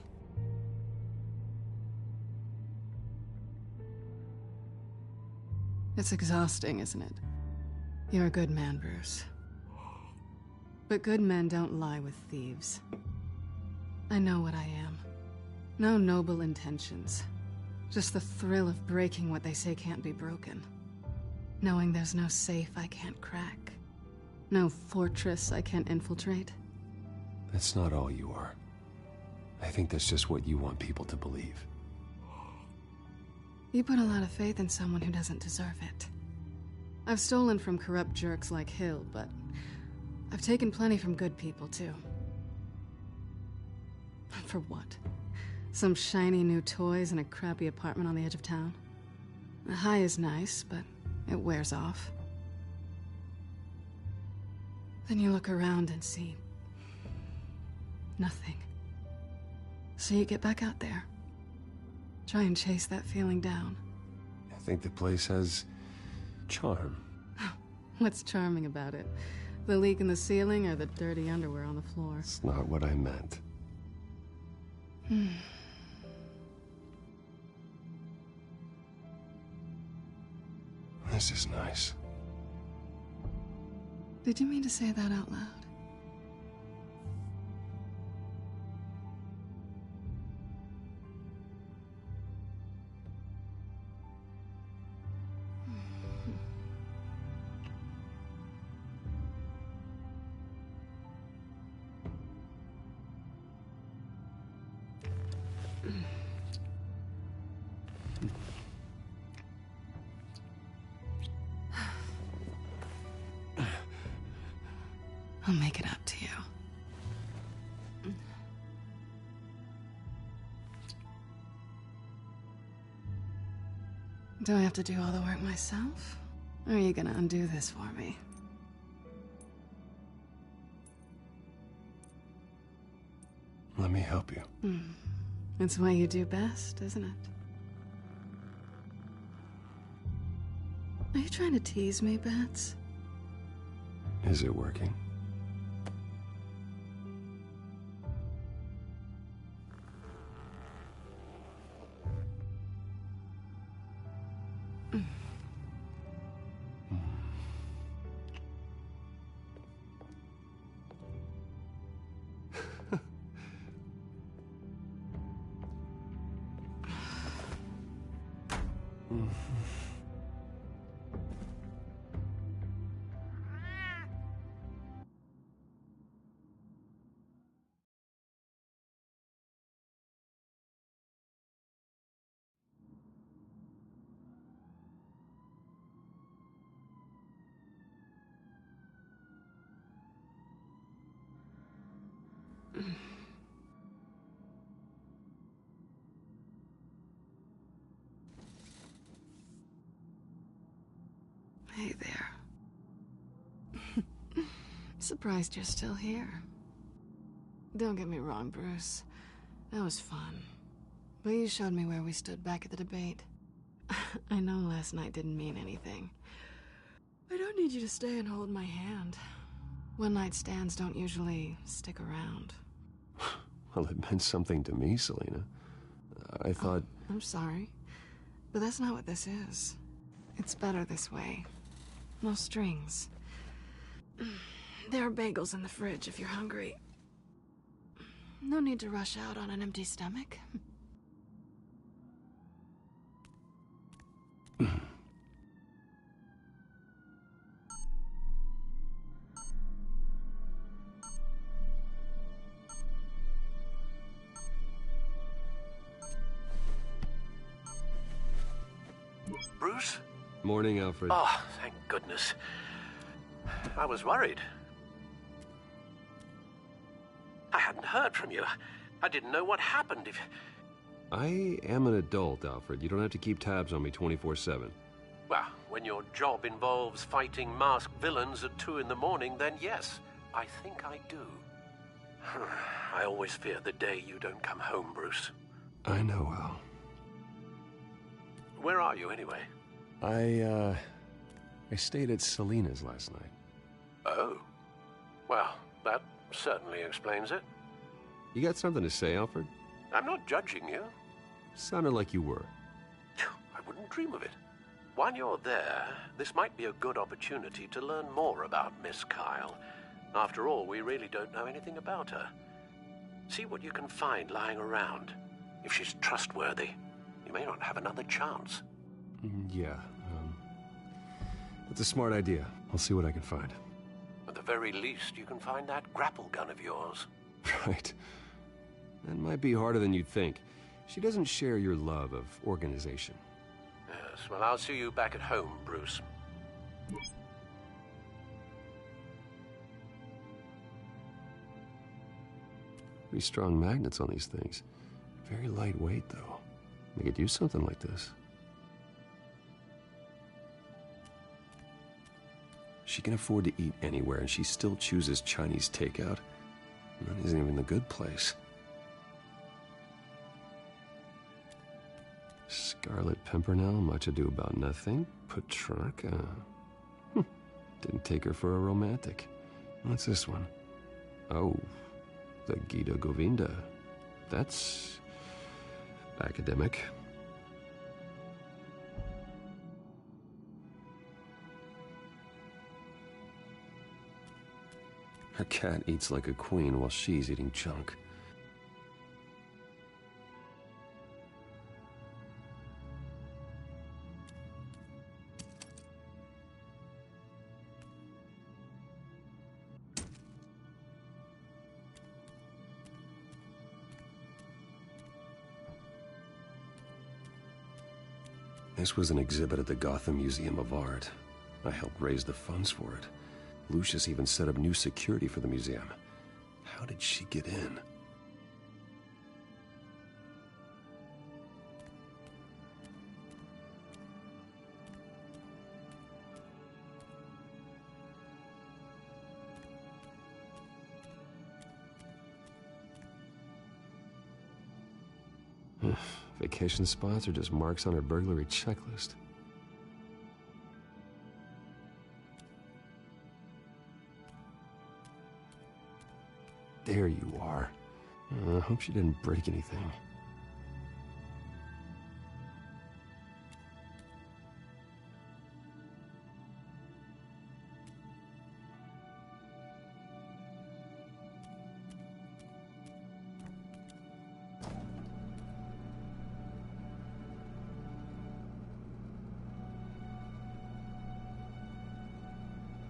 It's exhausting, isn't it? You're a good man, Bruce. But good men don't lie with thieves. I know what I am. No noble intentions. Just the thrill of breaking what they say can't be broken. Knowing there's no safe I can't crack. No fortress I can't infiltrate. That's not all you are. I think that's just what you want people to believe. You put a lot of faith in someone who doesn't deserve it. I've stolen from corrupt jerks like Hill, but I've taken plenty from good people, too. For what? Some shiny new toys and a crappy apartment on the edge of town? The high is nice, but it wears off. Then you look around and see nothing. So you get back out there. Try and chase that feeling down. I think the place has charm. What's charming about it? The leak in the ceiling or the dirty underwear on the floor? It's not what I meant. This is nice. Did you mean to say that out loud? I'll make it up to you. Do I have to do all the work myself? Or are you gonna undo this for me? Let me help you. It's what you do best, isn't it? Are you trying to tease me, Bats? Is it working? Hey there. Surprised you're still here. Don't get me wrong, Bruce. That was fun. But you showed me where we stood back at the debate. I know last night didn't mean anything. I don't need you to stay and hold my hand. One-night stands don't usually stick around. Well, it meant something to me, Selena. I thought... I'm sorry, but that's not what this is. It's better this way. No strings. There are bagels in the fridge if you're hungry. No need to rush out on an empty stomach. Bruce? Morning, Alfred. Oh, thank goodness. I was worried. I hadn't heard from you. I didn't know what happened if... I am an adult, Alfred. You don't have to keep tabs on me 24/7. Well, when your job involves fighting masked villains at 2 in the morning, then yes, I think I do. I always fear the day you don't come home, Bruce. I know, Al. Where are you, anyway? I stayed at Selena's last night. Oh. Well, that certainly explains it. You got something to say, Alfred? I'm not judging you. Sounded like you were. I wouldn't dream of it. While you're there, this might be a good opportunity to learn more about Miss Kyle. After all, we really don't know anything about her. See what you can find lying around. If she's trustworthy, you may not have another chance. Yeah, that's a smart idea. I'll see what I can find. At the very least, you can find that grapple gun of yours. Right. That might be harder than you'd think. She doesn't share your love of organization. Yes, well, I'll see you back at home, Bruce. Pretty strong magnets on these things. Very lightweight, though. They could use something like this. She can afford to eat anywhere, and she still chooses Chinese takeout. That isn't even the good place. Scarlet Pimpernel, Much Ado About Nothing, Petrarca. Didn't take her for a romantic. What's this one? Oh, the Gita Govinda. That's academic. Her cat eats like a queen while she's eating junk. This was an exhibit at the Gotham Museum of Art. I helped raise the funds for it. Lucius even set up new security for the museum. How did she get in? Vacation spots are just marks on her burglary checklist. There you are. I hope she didn't break anything.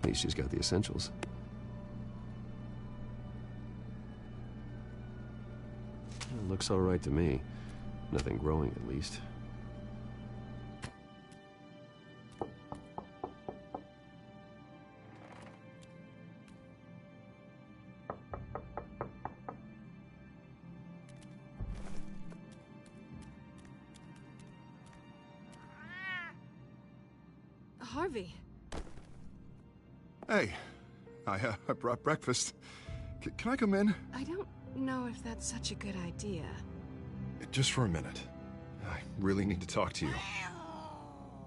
At least she's got the essentials. It looks all right to me. Nothing growing, at least. Harvey. Hey, I brought breakfast. Can I come in? I don't know if that's such a good idea. Just for a minute. I really need to talk to you.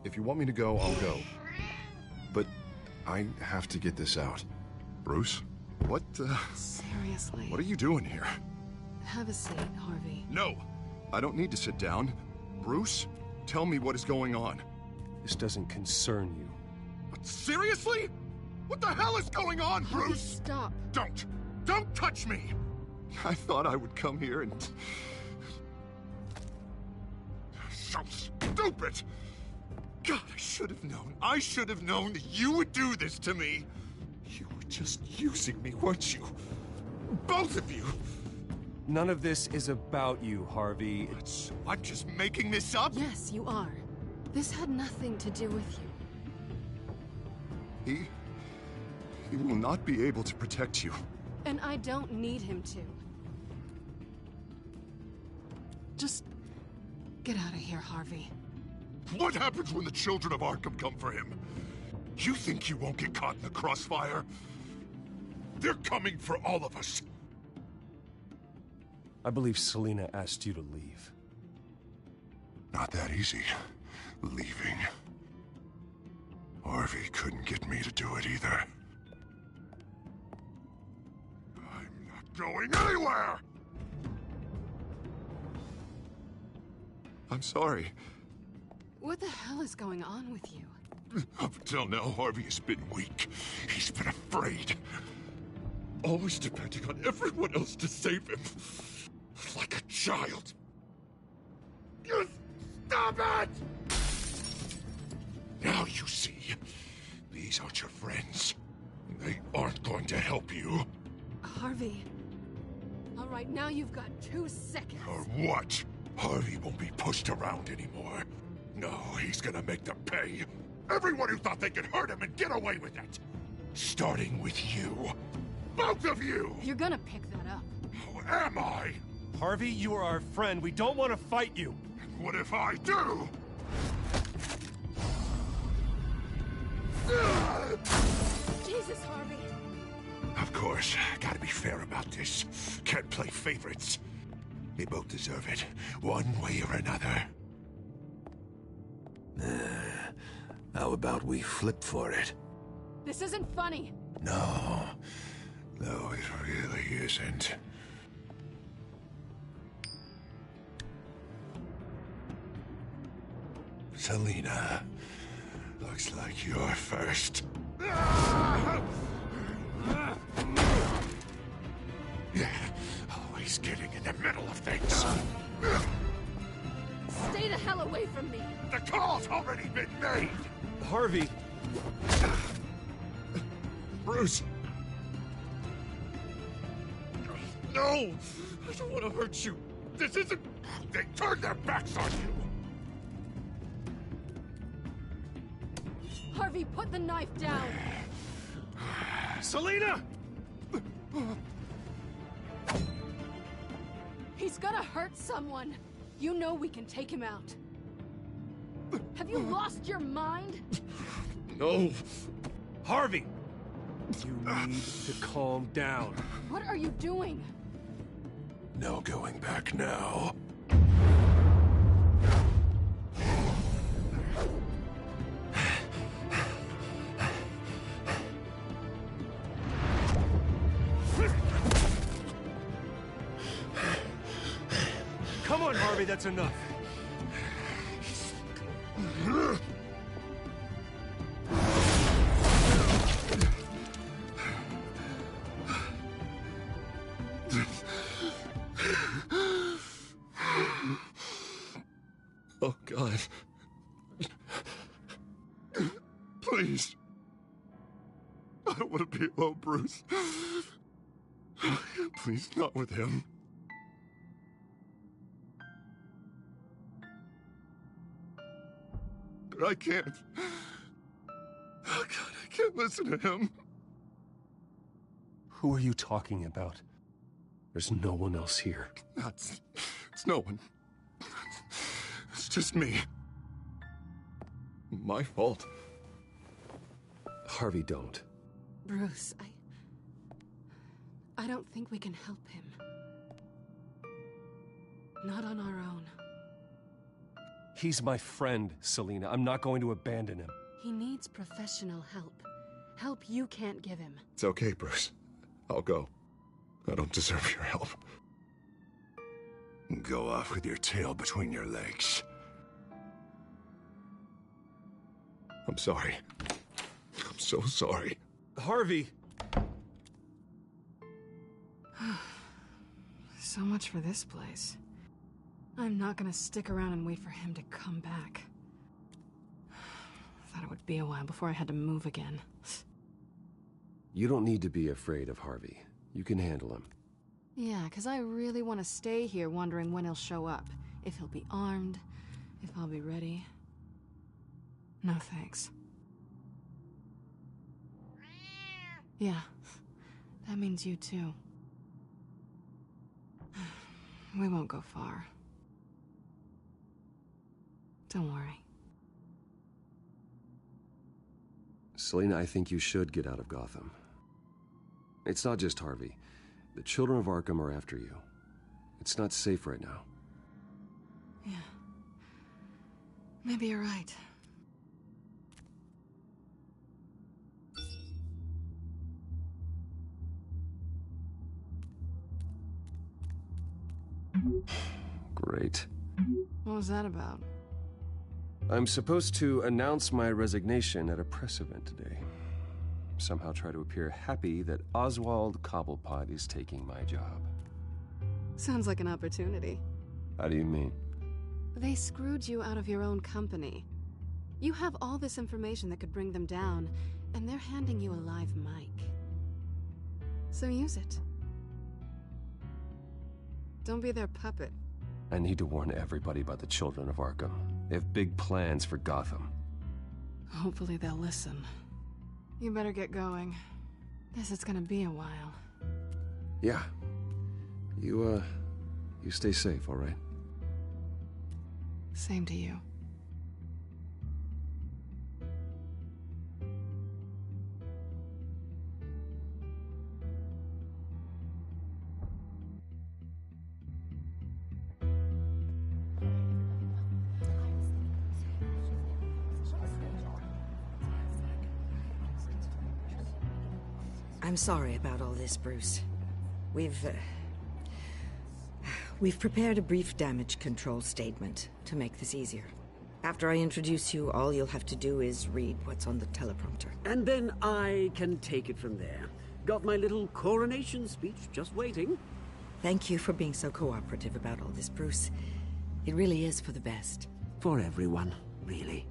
If you want me to go, I'll go. But I have to get this out. Bruce? What, Seriously. What are you doing here? Have a seat, Harvey. No! I don't need to sit down. Bruce, tell me what is going on. This doesn't concern you. What, seriously? What the hell is going on, Harvey, Bruce? stop. Don't touch me! I thought I would come here and... So stupid! God, I should have known. I should have known that you would do this to me. You were just using me, weren't you? Both of you! None of this is about you, Harvey. So I'm just making this up? Yes, you are. This had nothing to do with you. He will not be able to protect you. And I don't need him to. Just get out of here, Harvey. What happens when the children of Arkham come for him? You think you won't get caught in the crossfire? They're coming for all of us. I believe Selina asked you to leave. Not that easy. Leaving. Harvey couldn't get me to do it either. I'm not going anywhere! I'm sorry. What the hell is going on with you? Up until now, Harvey has been weak. He's been afraid. Always depending on everyone else to save him. Like a child. You stop it! Now you see. These aren't your friends. They aren't going to help you. Harvey. All right, now you've got 2 seconds. Or what? Harvey won't be pushed around anymore. No, he's gonna make them pay. Everyone who thought they could hurt him and get away with it! Starting with you. Both of you! You're gonna pick that up. Who am I? Harvey, you are our friend. We don't want to fight you. What if I do? Jesus, Harvey. Of course, gotta be fair about this. Can't play favorites. They both deserve it, one way or another. How about we flip for it? This isn't funny. No, it really isn't. Selina, looks like you're first. Yeah, always getting in the middle of things. Stay the hell away from me. The call's already been made. Harvey. Bruce. No, I don't want to hurt you. This isn't... They turned their backs on you. Harvey, put the knife down. Selina! He's gonna hurt someone. You know we can take him out. Have you lost your mind? No. Harvey! You need to calm down. What are you doing? No going back now. Come on, Harvey, that's enough. Oh, God. Please. I don't want to be alone, Bruce. Please, not with him. But I can't. Oh, God, I can't listen to him. Who are you talking about? There's no one else here. It's no one. It's just me. My fault. Harvey, don't. Bruce, I don't think we can help him. Not on our own. He's my friend, Selina. I'm not going to abandon him. He needs professional help. Help you can't give him. It's okay, Bruce. I'll go. I don't deserve your help. Go off with your tail between your legs. I'm sorry. I'm so sorry. Harvey! So much for this place. I'm not gonna stick around and wait for him to come back. Thought it would be a while before I had to move again. You don't need to be afraid of Harvey. You can handle him. Yeah, because I really want to stay here wondering when he'll show up. If he'll be armed, if I'll be ready. No thanks. Yeah, that means you too. We won't go far. Don't worry. Selina, I think you should get out of Gotham. It's not just Harvey. The children of Arkham are after you. It's not safe right now. Yeah. Maybe you're right. Great. What was that about? I'm supposed to announce my resignation at a press event today. Somehow try to appear happy that Oswald Cobblepot is taking my job. Sounds like an opportunity. How do you mean? They screwed you out of your own company. You have all this information that could bring them down, and they're handing you a live mic. So use it. Don't be their puppet. I need to warn everybody about the children of Arkham. They have big plans for Gotham. Hopefully they'll listen. You better get going. Guess it's gonna be a while. Yeah. You stay safe, all right? Same to you. I'm sorry about all this, Bruce. We've prepared a brief damage control statement to make this easier. After I introduce you, all you'll have to do is read what's on the teleprompter. And then I can take it from there. Got my little coronation speech just waiting. Thank you for being so cooperative about all this, Bruce. It really is for the best. For everyone, really.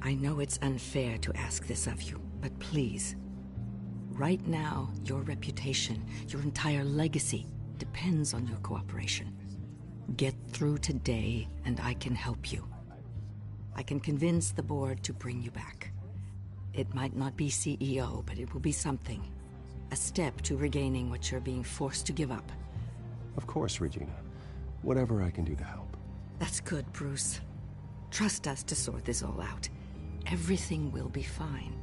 I know it's unfair to ask this of you, but please. Right now, your reputation, your entire legacy, depends on your cooperation. Get through today, and I can help you. I can convince the board to bring you back. It might not be CEO, but it will be something. A step to regaining what you're being forced to give up. Of course, Regina. Whatever I can do to help. That's good, Bruce. Trust us to sort this all out. Everything will be fine.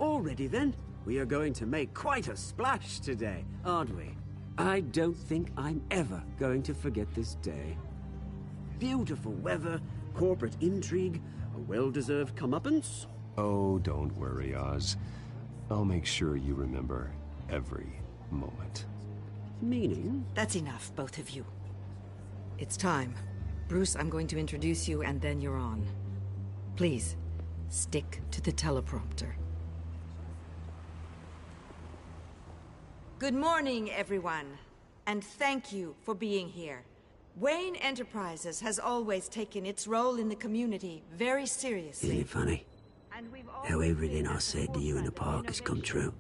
Already then, we are going to make quite a splash today, aren't we? I don't think I'm ever going to forget this day. Beautiful weather, corporate intrigue, a well-deserved comeuppance. Oh, don't worry, Oz. I'll make sure you remember every moment. Meaning? That's enough, both of you. It's time. Bruce, I'm going to introduce you, and then you're on. Please, stick to the teleprompter. Good morning, everyone, and thank you for being here. Wayne Enterprises has always taken its role in the community very seriously. Isn't it funny? How everything I said to you in the park has come true.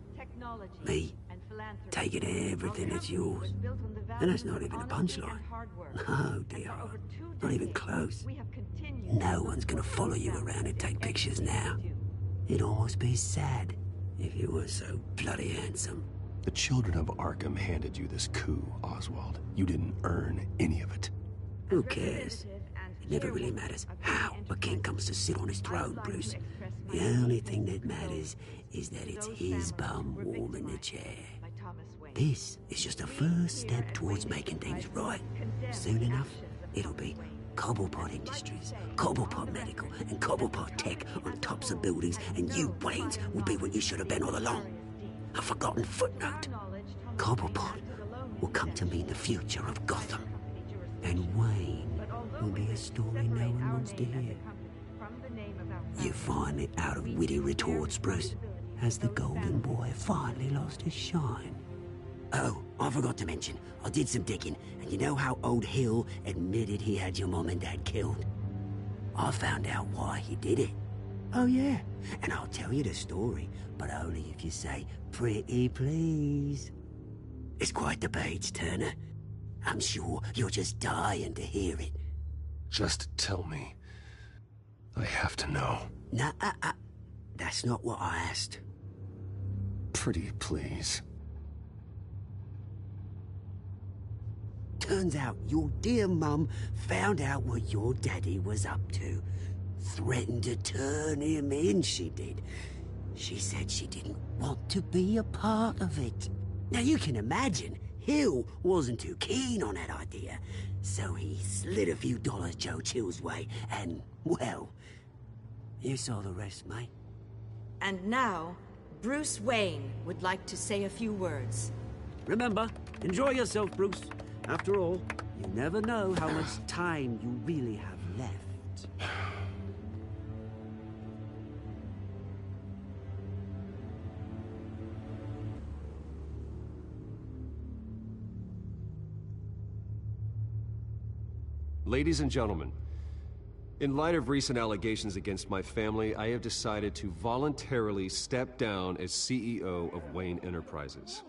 Me, taking everything that's yours. And that's not even a punchline. No, dear. Not even close. No one's gonna follow you around and take pictures now. It'd almost be sad if you were so bloody handsome. The children of Arkham handed you this coup, Oswald. You didn't earn any of it. Who cares? It never really matters how a king comes to sit on his throne, Bruce. The only thing that matters is that it's his bum warm in the chair. This is just a first step towards making things right. Soon enough, it'll be Cobblepot Industries, Cobblepot Medical, and Cobblepot Tech on tops of buildings, and you, Waynes, will be what you should have been all along. A forgotten footnote. Cobblepot will come to mean the future of Gotham. And Wayne will be a story no one wants to hear. You find it out of witty retorts, Bruce. Has the golden boy finally lost his shine? Oh, I forgot to mention, I did some digging, and you know how old Hill admitted he had your mom and dad killed? I found out why he did it. Oh yeah, and I'll tell you the story, but only if you say, pretty please. It's quite the page, Turner. I'm sure you're just dying to hear it. Just tell me. I have to know. Nah, that's not what I asked. Pretty please. Turns out your dear mum found out what your daddy was up to. Threatened to turn him in, she did. She said she didn't want to be a part of it. Now you can imagine, Hill wasn't too keen on that idea. So he slid a few dollars Joe Chill's way, and, well, you saw the rest, mate. And now, Bruce Wayne would like to say a few words. Remember, enjoy yourself, Bruce. After all, you never know how much time you really have left. Ladies and gentlemen, in light of recent allegations against my family, I have decided to voluntarily step down as CEO of Wayne Enterprises.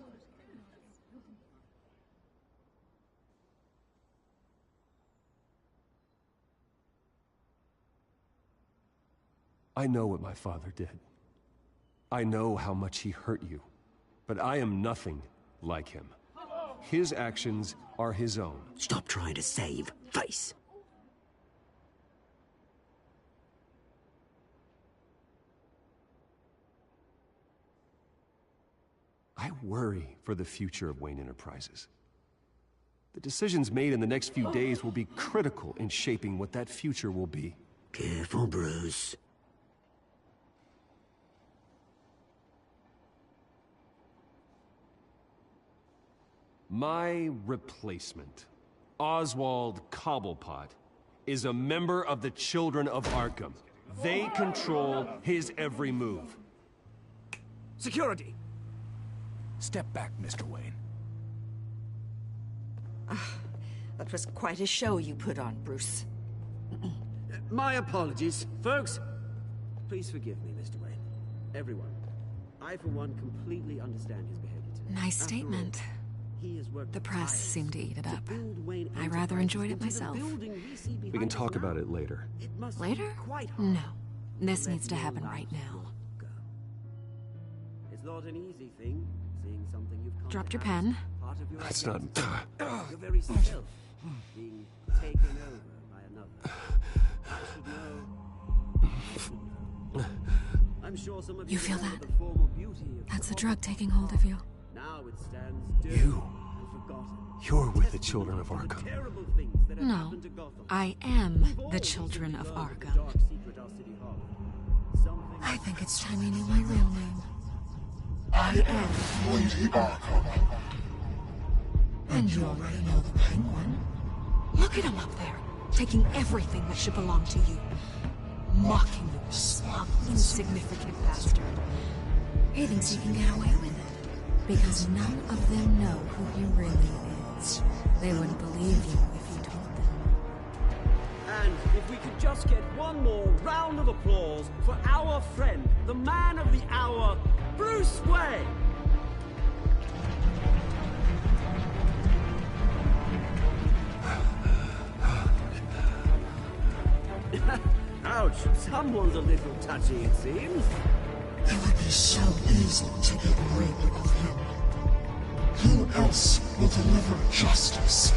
I know what my father did. I know how much he hurt you, but I am nothing like him. His actions are his own. Stop trying to save face. I worry for the future of Wayne Enterprises. The decisions made in the next few days will be critical in shaping what that future will be. Careful, Bruce. My replacement, Oswald Cobblepot, is a member of the Children of Arkham. They control his every move. Security! Step back, Mr. Wayne. That was quite a show you put on, Bruce. My apologies, folks. Please forgive me, Mr. Wayne. Everyone. I, for one, completely understand his behavior today. Nice statement. The press seemed to eat it up. I rather enjoyed it myself. We can talk about it later. Later? No. This needs to happen right now. It's not an easy thing, seeing something you've Dropped your pen. That's not... Your very self being taken over by another. I should know. I'm sure some of You feel that? the formal beauty of That's the drug taking hold of you. Now it stands You. and forgotten. You're with the Children of Arkham. Terrible things that have No. happened to Gotham. I am the Children of Arkham. Dark secret our city harbor. I think it's time you knew my real name. I am Lady Arkham. And you already know the Penguin. Look at him up there, taking everything that should belong to you. Mocking you, smug, insignificant bastard. He thinks he can get away with it, because none of them know who he really is. They wouldn't believe you if you told them. And if we could just get one more round of applause for our friend, the man of the hour, Bruce Wayne! Ouch, someone's a little touchy, it seems. It would be so easy to get rid of him. Who else will deliver justice?